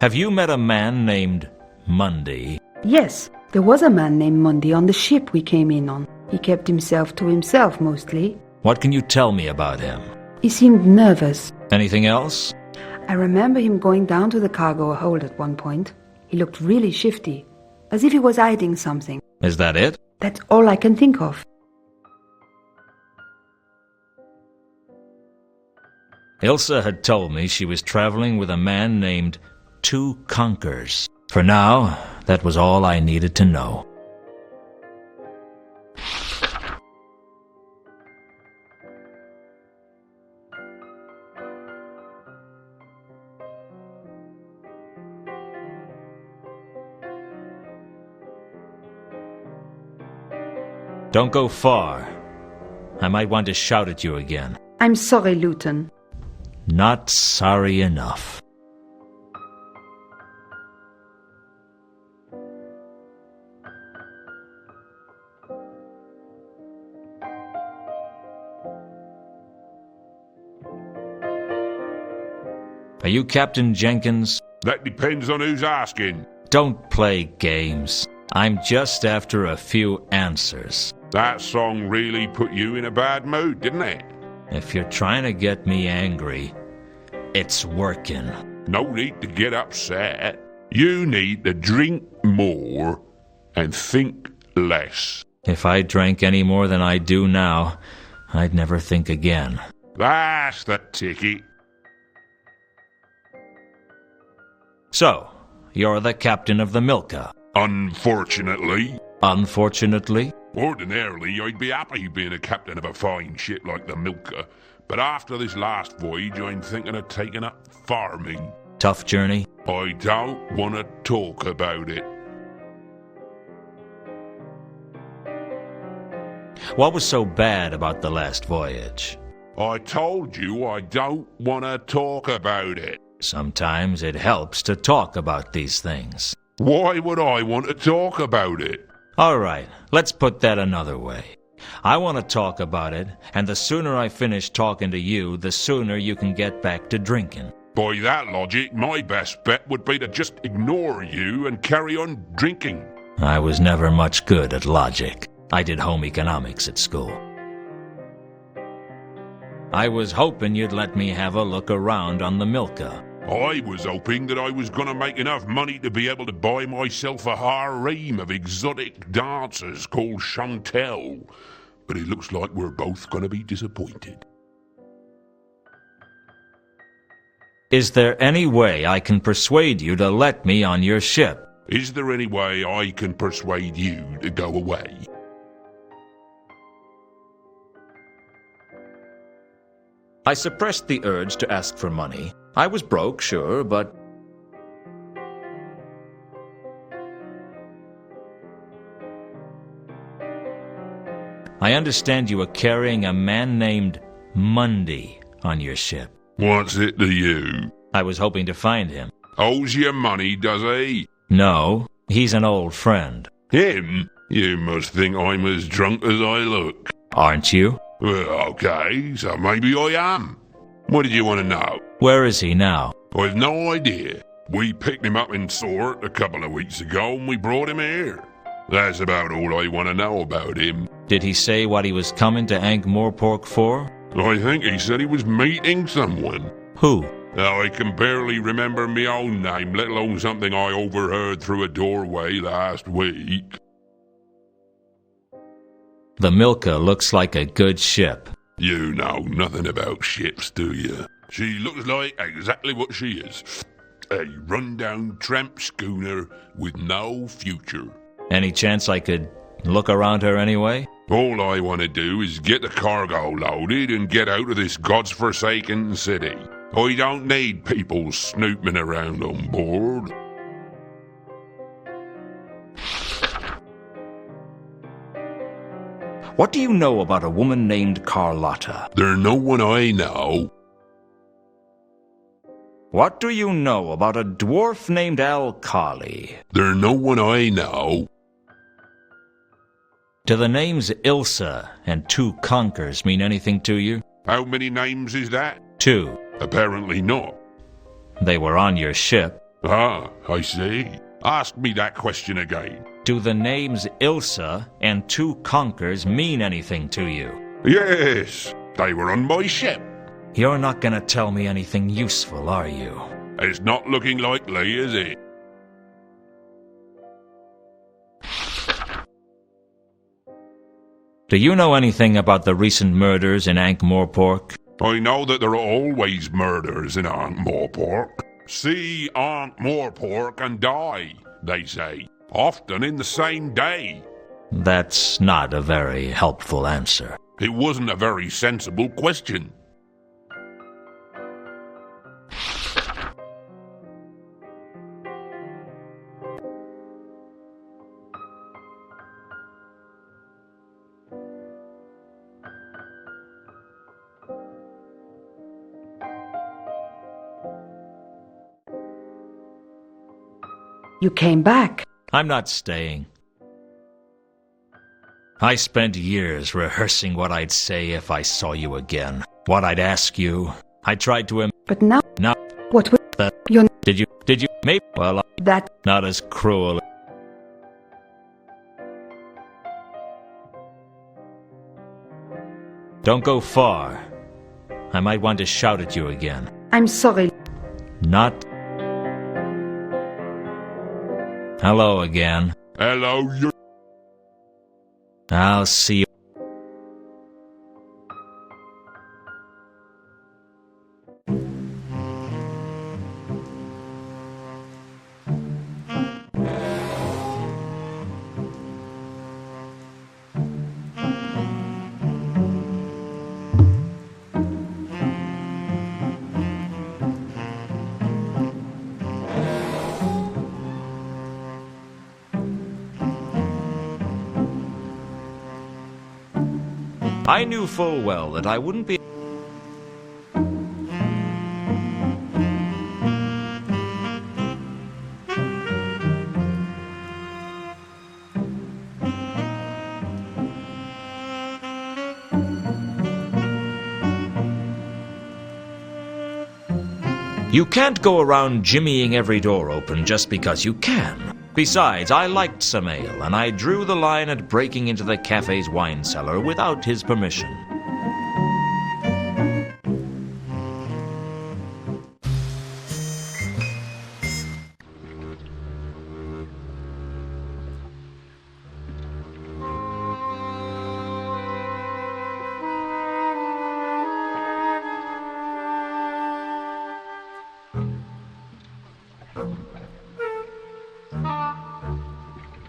Have you met a man named Mundy? Yes, there was a man named Mundy on the ship we came in on. He kept himself to himself mostly. What can you tell me about him? He seemed nervous. Anything else? I remember him going down to the cargo hold at one point. He looked really shifty, as if he was hiding something. Is that it? That's all I can think of. Ilsa had told me she was traveling with a man named Two Conkers. For now, That was all I needed to know. Don't go far. I might want to shout at you again. I'm sorry, Lewton. Not sorry enough. Are you Captain Jenkins? That depends on who's asking. Don't play games. I'm just after a few answers. That song really put you in a bad mood, didn't it? If you're trying to get me angry, it's working. No need to get upset. You need to drink more and think less. If I drank any more than I do now, I'd never think again. That's the ticket. So, you're the captain of the Milka. Unfortunately. Unfortunately? Ordinarily, I'd be happy being a captain of a fine ship like the Milka, but after this last voyage, I'm thinking of taking up farming. Tough journey? I don't want to talk about it. What was so bad about the last voyage? I told you I don't want to talk about it. Sometimes it helps to talk about these things. Why would I want to talk about it? All right, let's put that another way. I want to talk about it, and the sooner I finish talking to you, the sooner you can get back to drinking. By that logic, my best bet would be to just ignore you and carry on drinking. I was never much good at logic. I did home economics at school. I was hoping you'd let me have a look around on the Milka. I was hoping that I was going to make enough money to be able to buy myself a harem of exotic dancers called Chantel. But it looks like we're both going to be disappointed. Is there any way I can persuade you to let me on your ship? Is there any way I can persuade you to go away? I suppressed the urge to ask for money. I was broke, sure, but... I understand you were carrying a man named Mundy on your ship. What's it to you? I was hoping to find him. Owes you money, does he? No, he's an old friend. Him? You must think I'm as drunk as I look. Aren't you? Well, okay, so maybe I am. What did you want to know? Where is he now? I've no idea. We picked him up in Sort a couple of weeks ago and we brought him here. That's about all I want to know about him. Did he say what he was coming to Ankh-Morpork for? I think he said he was meeting someone. Who? Now, I can barely remember my own name, let alone something I overheard through a doorway last week. The Milka looks like a good ship. You know nothing about ships, do you? She looks like exactly what she is. A run-down tramp schooner with no future. Any chance I could look around her anyway? All I want to do is get the cargo loaded and get out of this god's-forsaken city. I don't need people snooping around on board. What do you know about a woman named Carlotta? There's no one I know. What do you know about a dwarf named Alkali? There's no one I know. Do the names Ilsa and Two Conkers mean anything to you? How many names is that? 2. Apparently not. They were on your ship. Ah, I see. Ask me that question again. Do the names Ilsa and Two Conkers mean anything to you? Yes, they were on my ship. You're not going to tell me anything useful, are you? It's not looking likely, is it? Do you know anything about the recent murders in Ankh-Morpork? I know that there are always murders in Ankh-Morpork. See Ankh-Morpork and die, they say. Often in the same day. That's not a very helpful answer. It wasn't a very sensible question. You came back. I'm not staying. I spent years rehearsing what I'd say if I saw you again. What I'd ask you. I tried to But now, Now, what will that... you... Did you... Maybe... Well, That... not as cruel. Don't go far. I might want to shout at you again. I'm sorry. Not... Hello again. Hello, you... I'll see you. I knew full well that I wouldn't be... You can't go around jimmying every door open just because you can. Besides, I liked some ale, and I drew the line at breaking into the cafe's wine cellar without his permission.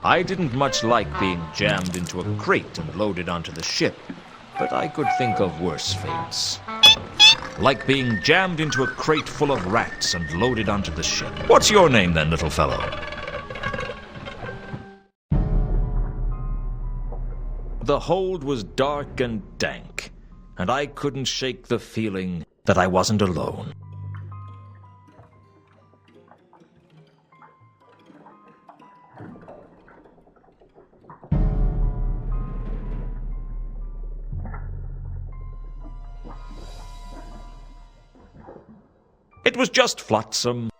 I didn't much like being jammed into a crate and loaded onto the ship, but I could think of worse fates. Like being jammed into a crate full of rats and loaded onto the ship. What's your name then, little fellow? The hold was dark and dank, and I couldn't shake the feeling that I wasn't alone. It was just flotsam.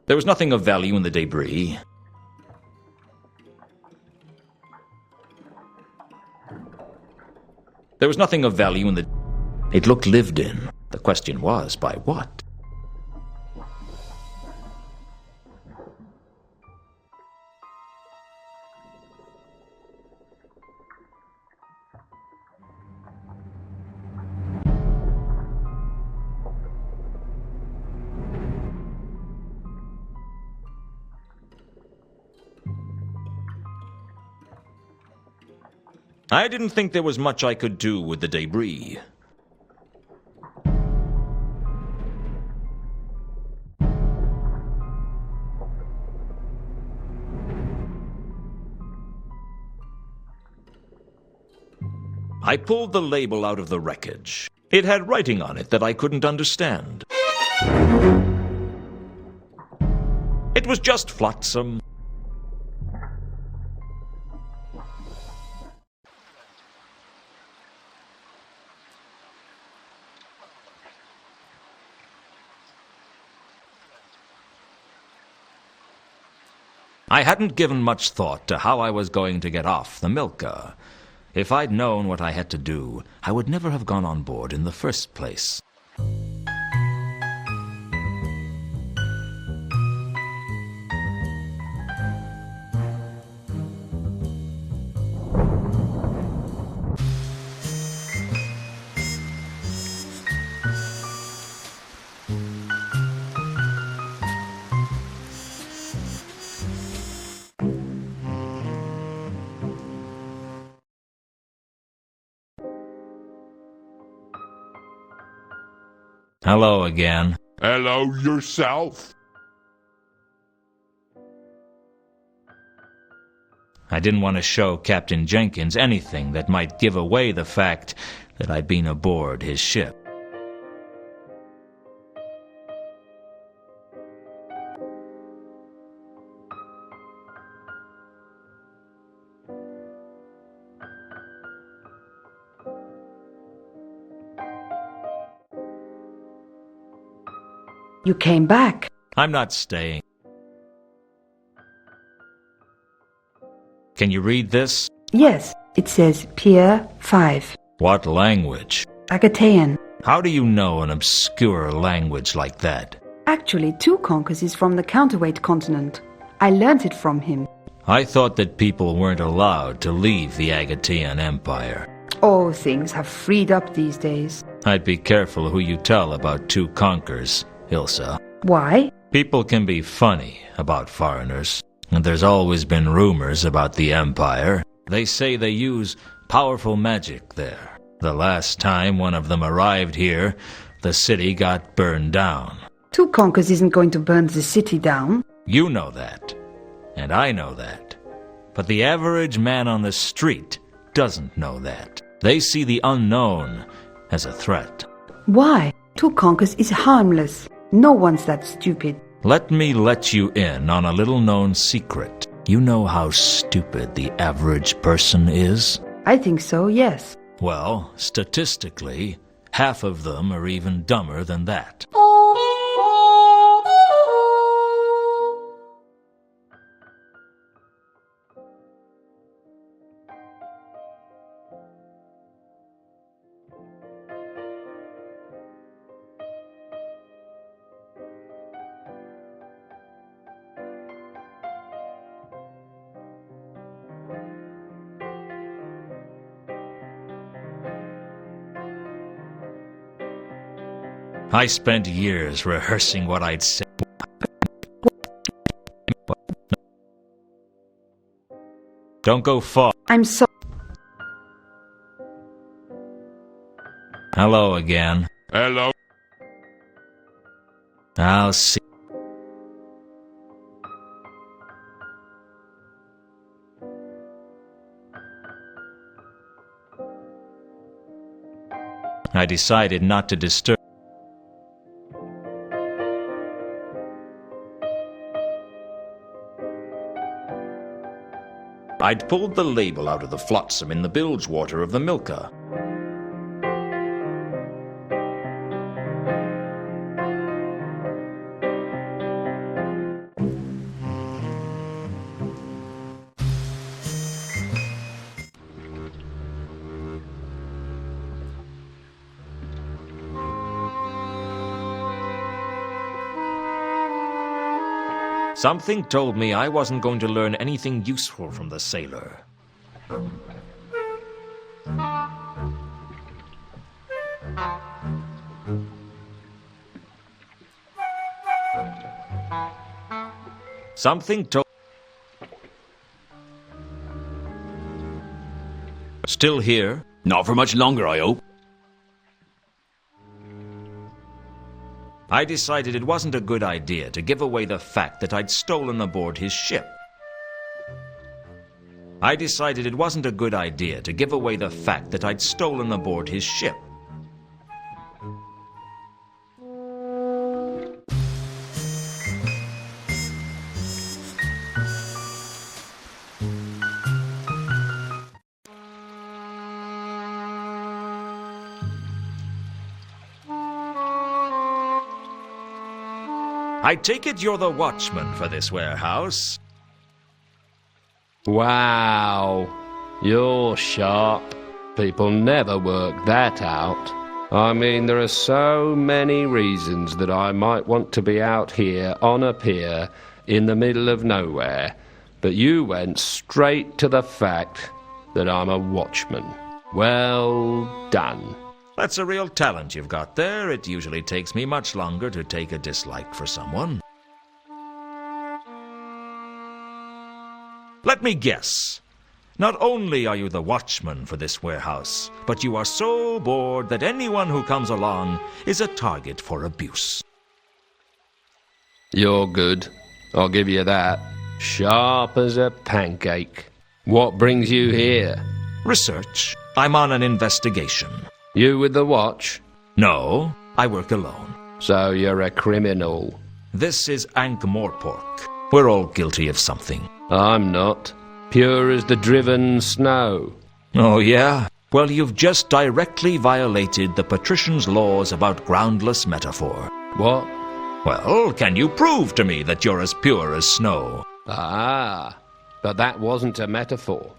There was nothing of value in the debris. There was nothing of value in the... It looked lived in. The question was, by what? I didn't think there was much I could do with the debris. I pulled the label out of the wreckage. It had writing on it that I couldn't understand. It was just flotsam. I hadn't given much thought to how I was going to get off the Milka. If I'd known what I had to do, I would never have gone on board in the first place. Hello again. Hello yourself. I didn't want to show Captain Jenkins anything that might give away the fact that I'd been aboard his ship. You came back. I'm not staying. Can you read this? Yes, it says Pier 5. What language? Agatean. How do you know an obscure language like that? Actually, 2 Conkers is from the counterweight continent. I learnt it from him. I thought that people weren't allowed to leave the Agatean Empire. Oh, things have freed up these days. I'd be careful who you tell about 2 Conkers, Ilsa. Why? People can be funny about foreigners, and there's always been rumors about the Empire. They say they use powerful magic there. The last time one of them arrived here, the city got burned down. 2 Conkers isn't going to burn the city down. You know that, and I know that. But the average man on the street doesn't know that. They see the unknown as a threat. Why? 2 Conkers is harmless. No one's that stupid. Let me let you in on a little-known secret. You know how stupid the average person is? I think so, yes. Well, statistically, half of them are even dumber than that. I spent years rehearsing what I'd say. Don't go far. I'm so... Hello again. Hello. I'll see. I decided not to disturb. I'd pulled the label out of the flotsam in the bilge water of the Milka. Something told me I wasn't going to learn anything useful from the sailor. Something told... Still here? Not for much longer, I hope. I decided it wasn't a good idea to give away the fact that I'd stolen aboard his ship. I decided it wasn't a good idea to give away the fact that I'd stolen aboard his ship. I take it you're the watchman for this warehouse? Wow, you're sharp. People never work that out. I mean, there are so many reasons that I might want to be out here on a pier in the middle of nowhere, but you went straight to the fact that I'm a watchman. Well done. That's a real talent you've got there. It usually takes me much longer to take a dislike for someone. Let me guess. Not only are you the watchman for this warehouse, but you are so bored that anyone who comes along is a target for abuse. You're good. I'll give you that. Sharp as a pancake. What brings you here? Research. I'm on an investigation. You with the watch? No, I work alone. So you're a criminal. This is Ankh-Morpork. We're all guilty of something. I'm not. Pure as the driven snow. Oh, yeah? Well, you've just directly violated the patrician's laws about groundless metaphor. What? Well, can you prove to me that you're as pure as snow? Ah, but that wasn't a metaphor.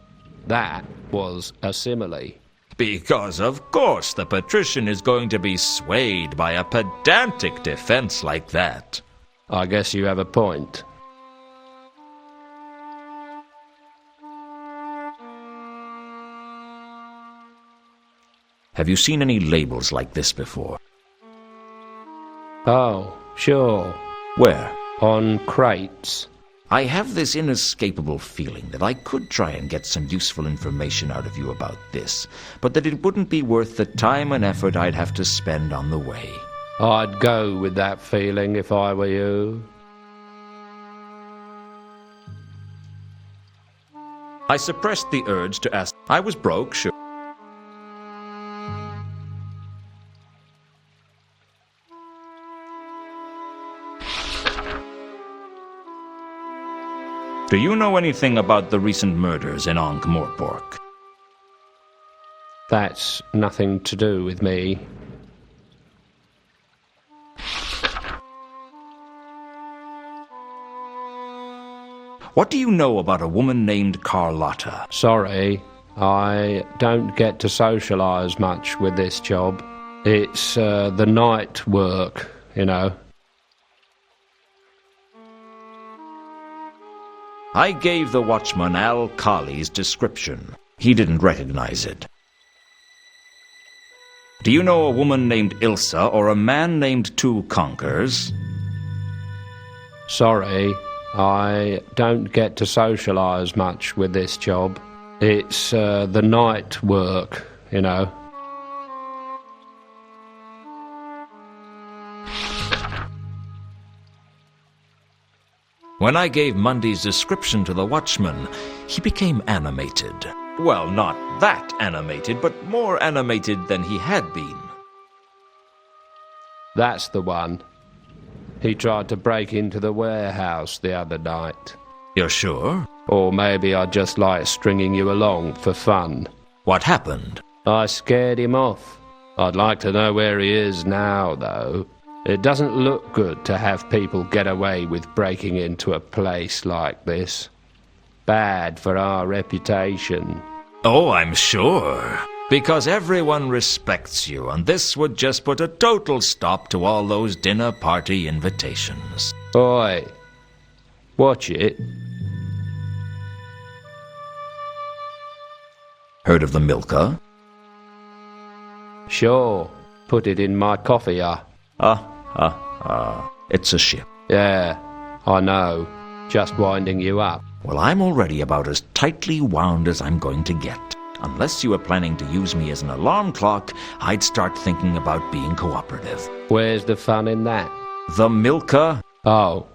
That was a simile. Because, of course, the patrician is going to be swayed by a pedantic defense like that. I guess you have a point. Have you seen any labels like this before? Oh, sure. Where? On crates. I have this inescapable feeling that I could try and get some useful information out of you about this, but that it wouldn't be worth the time and effort I'd have to spend on the way. I'd go with that feeling if I were you. I suppressed the urge to ask. I was broke, sure. Do you know anything about the recent murders in Ankh-Morpork? That's nothing to do with me. What do you know about a woman named Carlotta? Sorry, I don't get to socialise much with this job. It's the night work, you know. I gave the watchman Al Khali's description. He didn't recognize it. Do you know a woman named Ilsa or a man named Two Conkers? Sorry, I don't get to socialise much with this job. It's the night work, you know. When I gave Mundy's description to the watchman, he became animated. Well, not that animated, but more animated than he had been. That's the one. He tried to break into the warehouse the other night. You're sure? Or maybe I just like stringing you along for fun. What happened? I scared him off. I'd like to know where he is now, though. It doesn't look good to have people get away with breaking into a place like this. Bad for our reputation. Oh, I'm sure. Because everyone respects you, and this would just put a total stop to all those dinner party invitations. Oi, watch it. Heard of the Milka? Sure, put it in my coffee, It's a ship. Yeah, I know. Just winding you up. Well, I'm already about as tightly wound as I'm going to get. Unless you were planning to use me as an alarm clock, I'd start thinking about being cooperative. Where's the fun in that? The Milka? Oh,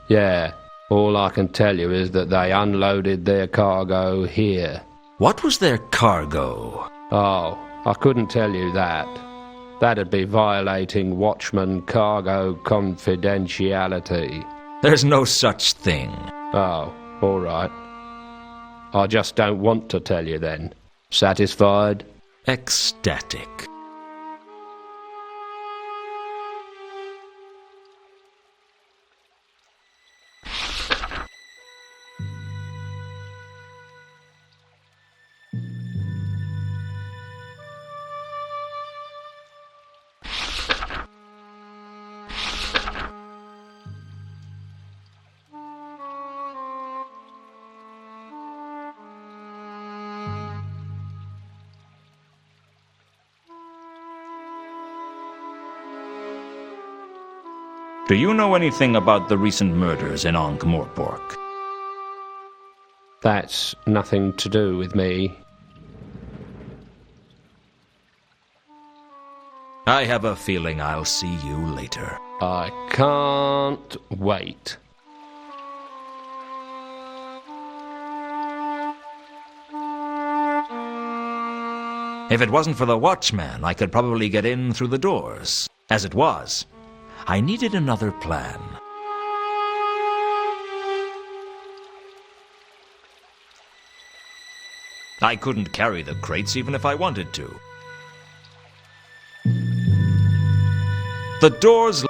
yeah. All I can tell you is that they unloaded their cargo here. What was their cargo? Oh, I couldn't tell you that. That'd be violating Watchman cargo confidentiality. There's no such thing. Oh, all right. I just don't want to tell you then. Satisfied? Ecstatic. Do you know anything about the recent murders in Ankh-Morpork? That's nothing to do with me. I have a feeling I'll see you later. I can't wait. If it wasn't for the watchman, I could probably get in through the doors. As it was, I needed another plan. I couldn't carry the crates even if I wanted to. The doors...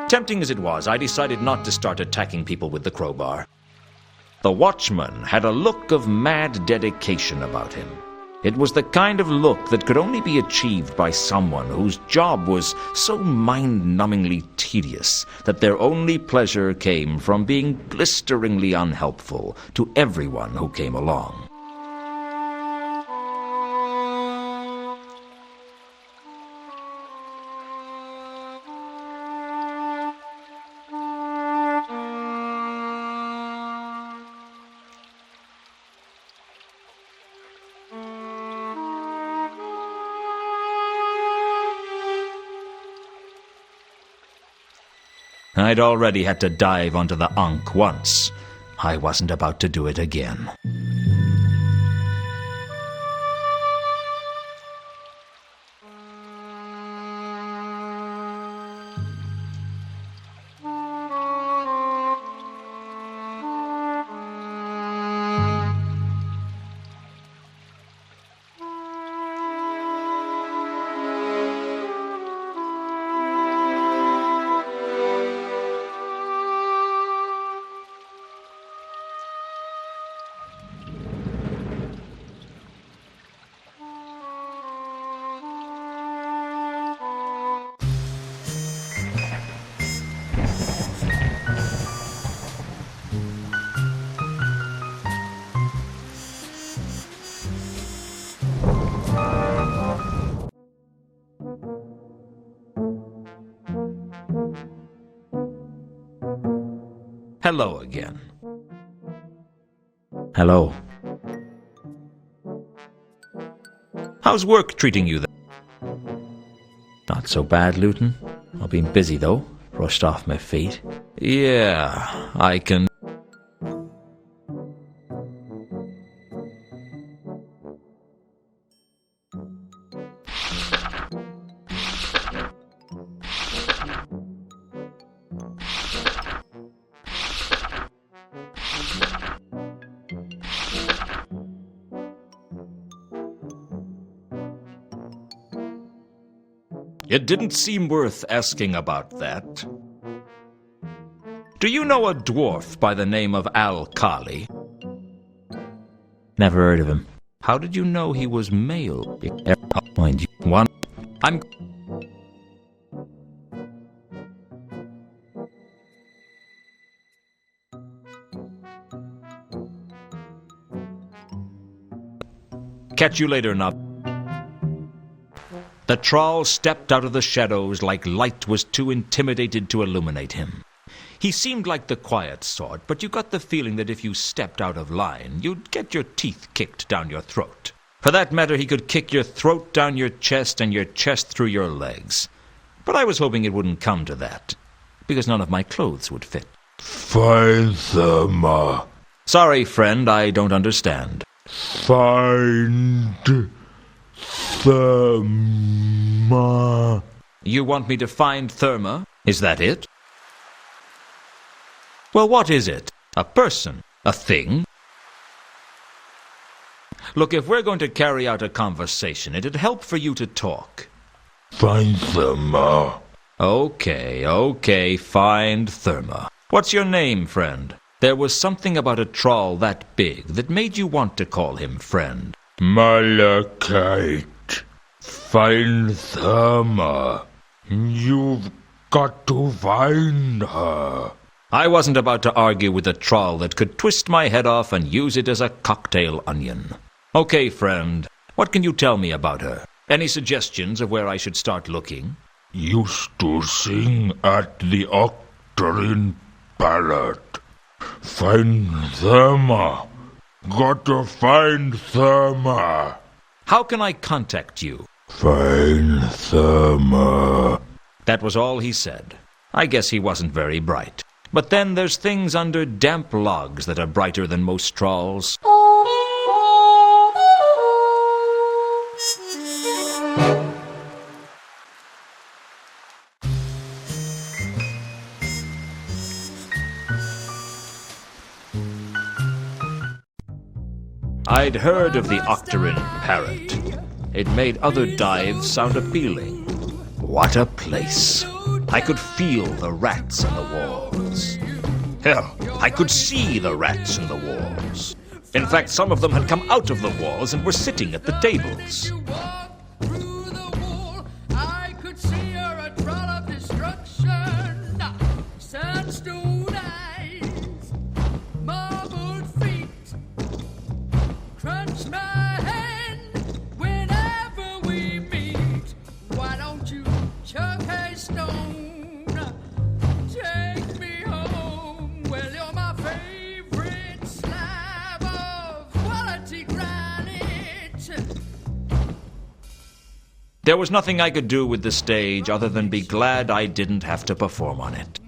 Tempting as it was, I decided not to start attacking people with the crowbar. The watchman had a look of mad dedication about him. It was the kind of look that could only be achieved by someone whose job was so mind-numbingly tedious that their only pleasure came from being blisteringly unhelpful to everyone who came along. I'd already had to dive onto the Ankh once. I wasn't about to do it again. Hello again. Hello. How's work treating you then? Not so bad, Lewton. I've been busy, though. Rushed off my feet. Yeah, I can... It didn't seem worth asking about that. Do you know a dwarf by the name of Al-Khali? Never heard of him. How did you know he was male? Mind you. One. I'm... Catch you later, Nub. The troll stepped out of the shadows like light was too intimidated to illuminate him. He seemed like the quiet sort, but you got the feeling that if you stepped out of line, you'd get your teeth kicked down your throat. For that matter, he could kick your throat down your chest and your chest through your legs. But I was hoping it wouldn't come to that, because none of my clothes would fit. Find Therma. Sorry, friend, I don't understand. Find Therma. You want me to find Therma? Is that it? Well, what is it? A person? A thing? Look, if we're going to carry out a conversation, it'd help for you to talk. Find Therma. Okay, find Therma. What's your name, friend? There was something about a troll that big that made you want to call him friend. Malachite. Find Therma. You've got to find her. I wasn't about to argue with a troll that could twist my head off and use it as a cocktail onion. Okay, friend, what can you tell me about her? Any suggestions of where I should start looking? Used to sing at the Octarine Parrot. Find Therma. Gotta find Therma. How can I contact you? Find Therma. That was all he said. I guess he wasn't very bright. But then there's things under damp logs that are brighter than most trawls. I'd heard of the Octarine Parrot. It made other dives sound appealing. What a place. I could feel the rats in the walls. Hell, I could see the rats in the walls. In fact, some of them had come out of the walls and were sitting at the tables. There was nothing I could do with the stage other than be glad I didn't have to perform on it.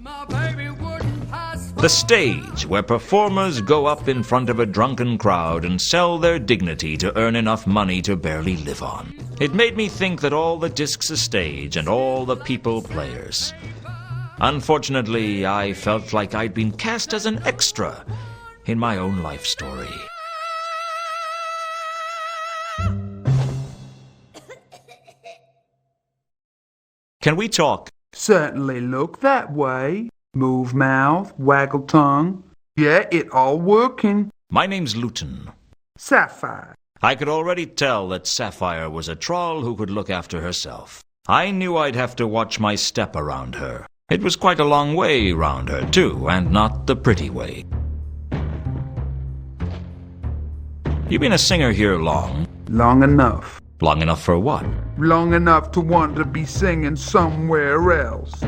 The stage, where performers go up in front of a drunken crowd and sell their dignity to earn enough money to barely live on. It made me think that all the discs a stage and all the people players. Unfortunately, I felt like I'd been cast as an extra in my own life story. Can we talk? Certainly look that way. Move mouth, waggle tongue. Yeah, it all working. My name's Lewton. Sapphire. I could already tell that Sapphire was a trawl who could look after herself. I knew I'd have to watch my step around her. It was quite a long way round her, too, and not the pretty way. You been a singer here long? Long enough. Long enough for what? Long enough to want to be singing somewhere else.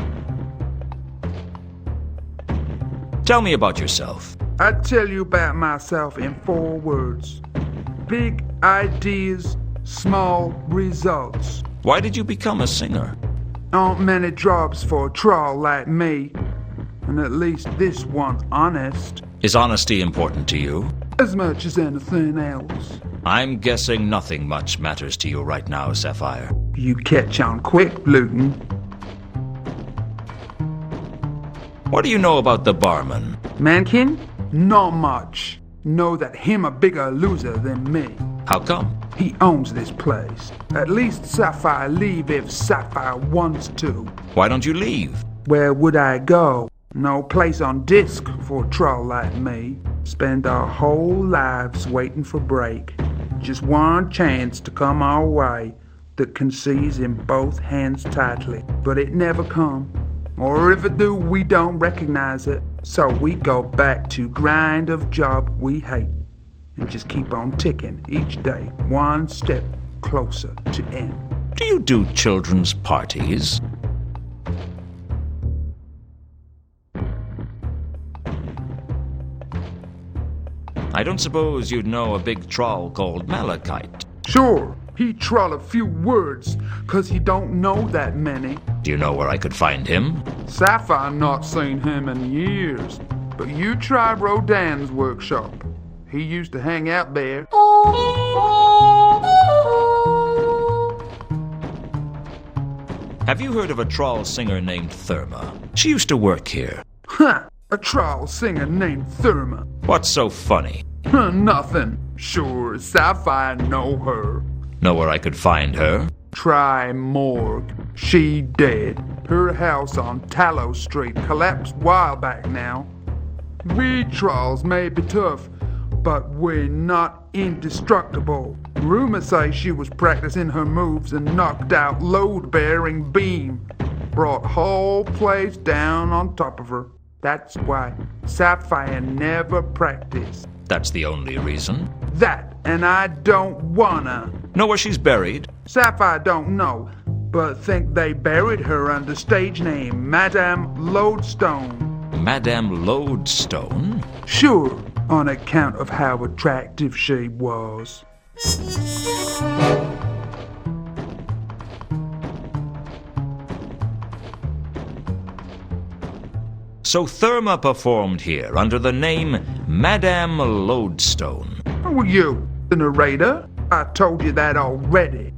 Tell me about yourself. I tell you about myself in 4 words. Big ideas, small results. Why did you become a singer? Aren't many jobs for a trawl like me. And at least this one's honest. Is honesty important to you? As much as anything else. I'm guessing nothing much matters to you right now, Sapphire. You catch on quick, Lewton. What do you know about the barman? Mankin? Not much. Know that him a bigger loser than me. How come? He owns this place. At least Sapphire leave if Sapphire wants to. Why don't you leave? Where would I go? No place on disc for a troll like me. Spend our whole lives waiting for break. Just one chance to come our way that can seize in both hands tightly. But it never come. Or if it do, we don't recognize it. So we go back to grind of job we hate. And just keep on ticking each day, one step closer to end. Do you do children's parties? I don't suppose you'd know a big trawl called Malachite. Sure, he troll a few words, 'cause he don't know that many. Do you know where I could find him? Sapphire not seen him in years, but you try Rodin's workshop. He used to hang out there. Have you heard of a trawl singer named Therma? She used to work here. Huh, a trawl singer named Therma. What's so funny? Nothing. Sure, Sapphire know her. Know where I could find her? Try morgue. She dead. Her house on Tallow Street collapsed while back now. We trolls may be tough, but we're not indestructible. Rumors say she was practicing her moves and knocked out load-bearing beam. Brought whole place down on top of her. That's why Sapphire never practiced. That's the only reason? That, and I don't wanna. Know where she's buried? Sapphire don't know, but think they buried her under stage name Madame Lodestone. Madame Lodestone? Sure, on account of how attractive she was. So Therma performed here under the name Madame Lodestone. Who are you, the narrator? I told you that already.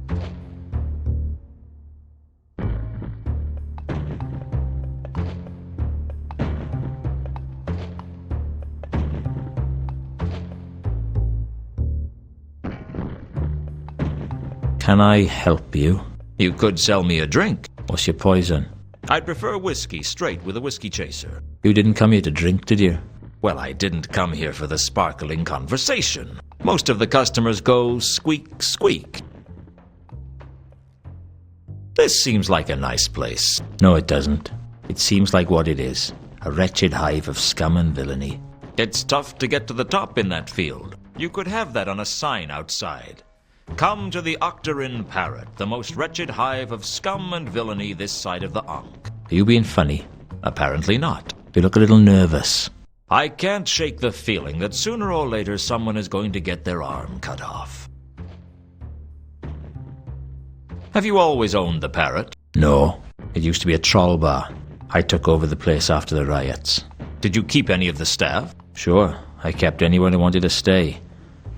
Can I help you? You could sell me a drink. What's your poison? I'd prefer whiskey, straight with a whiskey chaser. You didn't come here to drink, did you? Well, I didn't come here for the sparkling conversation. Most of the customers go squeak, squeak. This seems like a nice place. No, it doesn't. It seems like what it is. A wretched hive of scum and villainy. It's tough to get to the top in that field. You could have that on a sign outside. Come to the Octarine Parrot, the most wretched hive of scum and villainy this side of the Ankh. Are you being funny? Apparently not. You look a little nervous. I can't shake the feeling that sooner or later someone is going to get their arm cut off. Have you always owned the Parrot? No. It used to be a troll bar. I took over the place after the riots. Did you keep any of the staff? Sure. I kept anyone who wanted to stay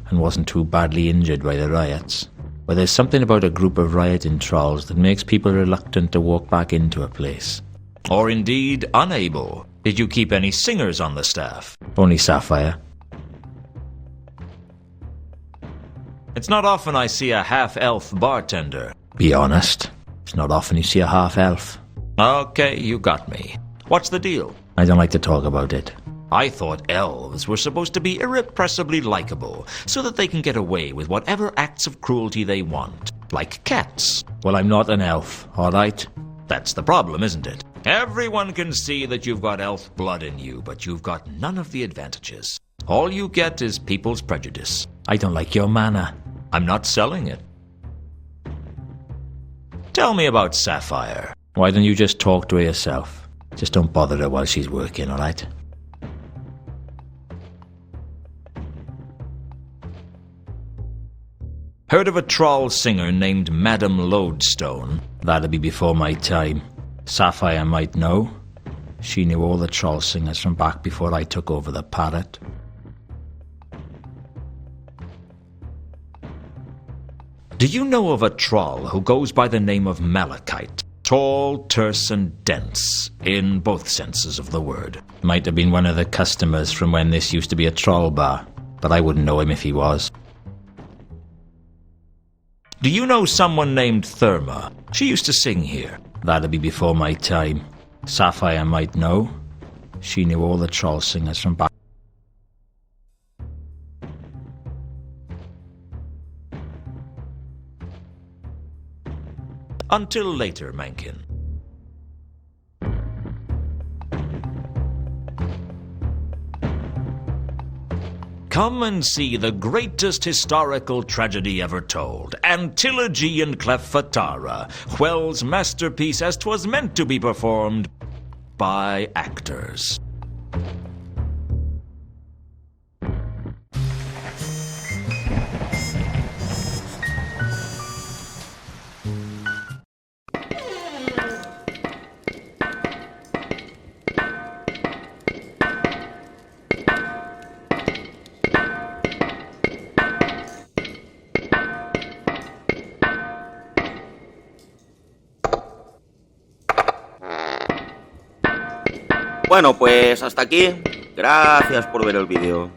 and wasn't too badly injured by the riots. But there's something about a group of rioting trolls that makes people reluctant to walk back into a place. Or indeed unable. Did you keep any singers on the staff? Only Sapphire. It's not often I see a half-elf bartender. Be honest. It's not often you see a half-elf. Okay, you got me. What's the deal? I don't like to talk about it. I thought elves were supposed to be irrepressibly likable, so that they can get away with whatever acts of cruelty they want, like cats. Well, I'm not an elf, all right? That's the problem, isn't it? Everyone can see that you've got elf blood in you, but you've got none of the advantages. All you get is people's prejudice. I don't like your manner. I'm not selling it. Tell me about Sapphire. Why don't you just talk to her yourself? Just don't bother her while she's working, all right? Heard of a troll singer named Madame Lodestone? That'd be before my time. Sapphire might know. She knew all the troll singers from back before I took over the Parrot. Do you know of a troll who goes by the name of Malachite? Tall, terse, and dense, in both senses of the word. Might have been one of the customers from when this used to be a troll bar, but I wouldn't know him if he was. Do you know someone named Therma? She used to sing here. That'd be before my time. Sapphire might know. She knew all the troll singers from back. Until later, Mankin. Come and see the greatest historical tragedy ever told, Antilogy and Cleffatara, Whell's masterpiece as 'twas meant to be performed by actors. Bueno, pues hasta aquí. Gracias por ver el vídeo.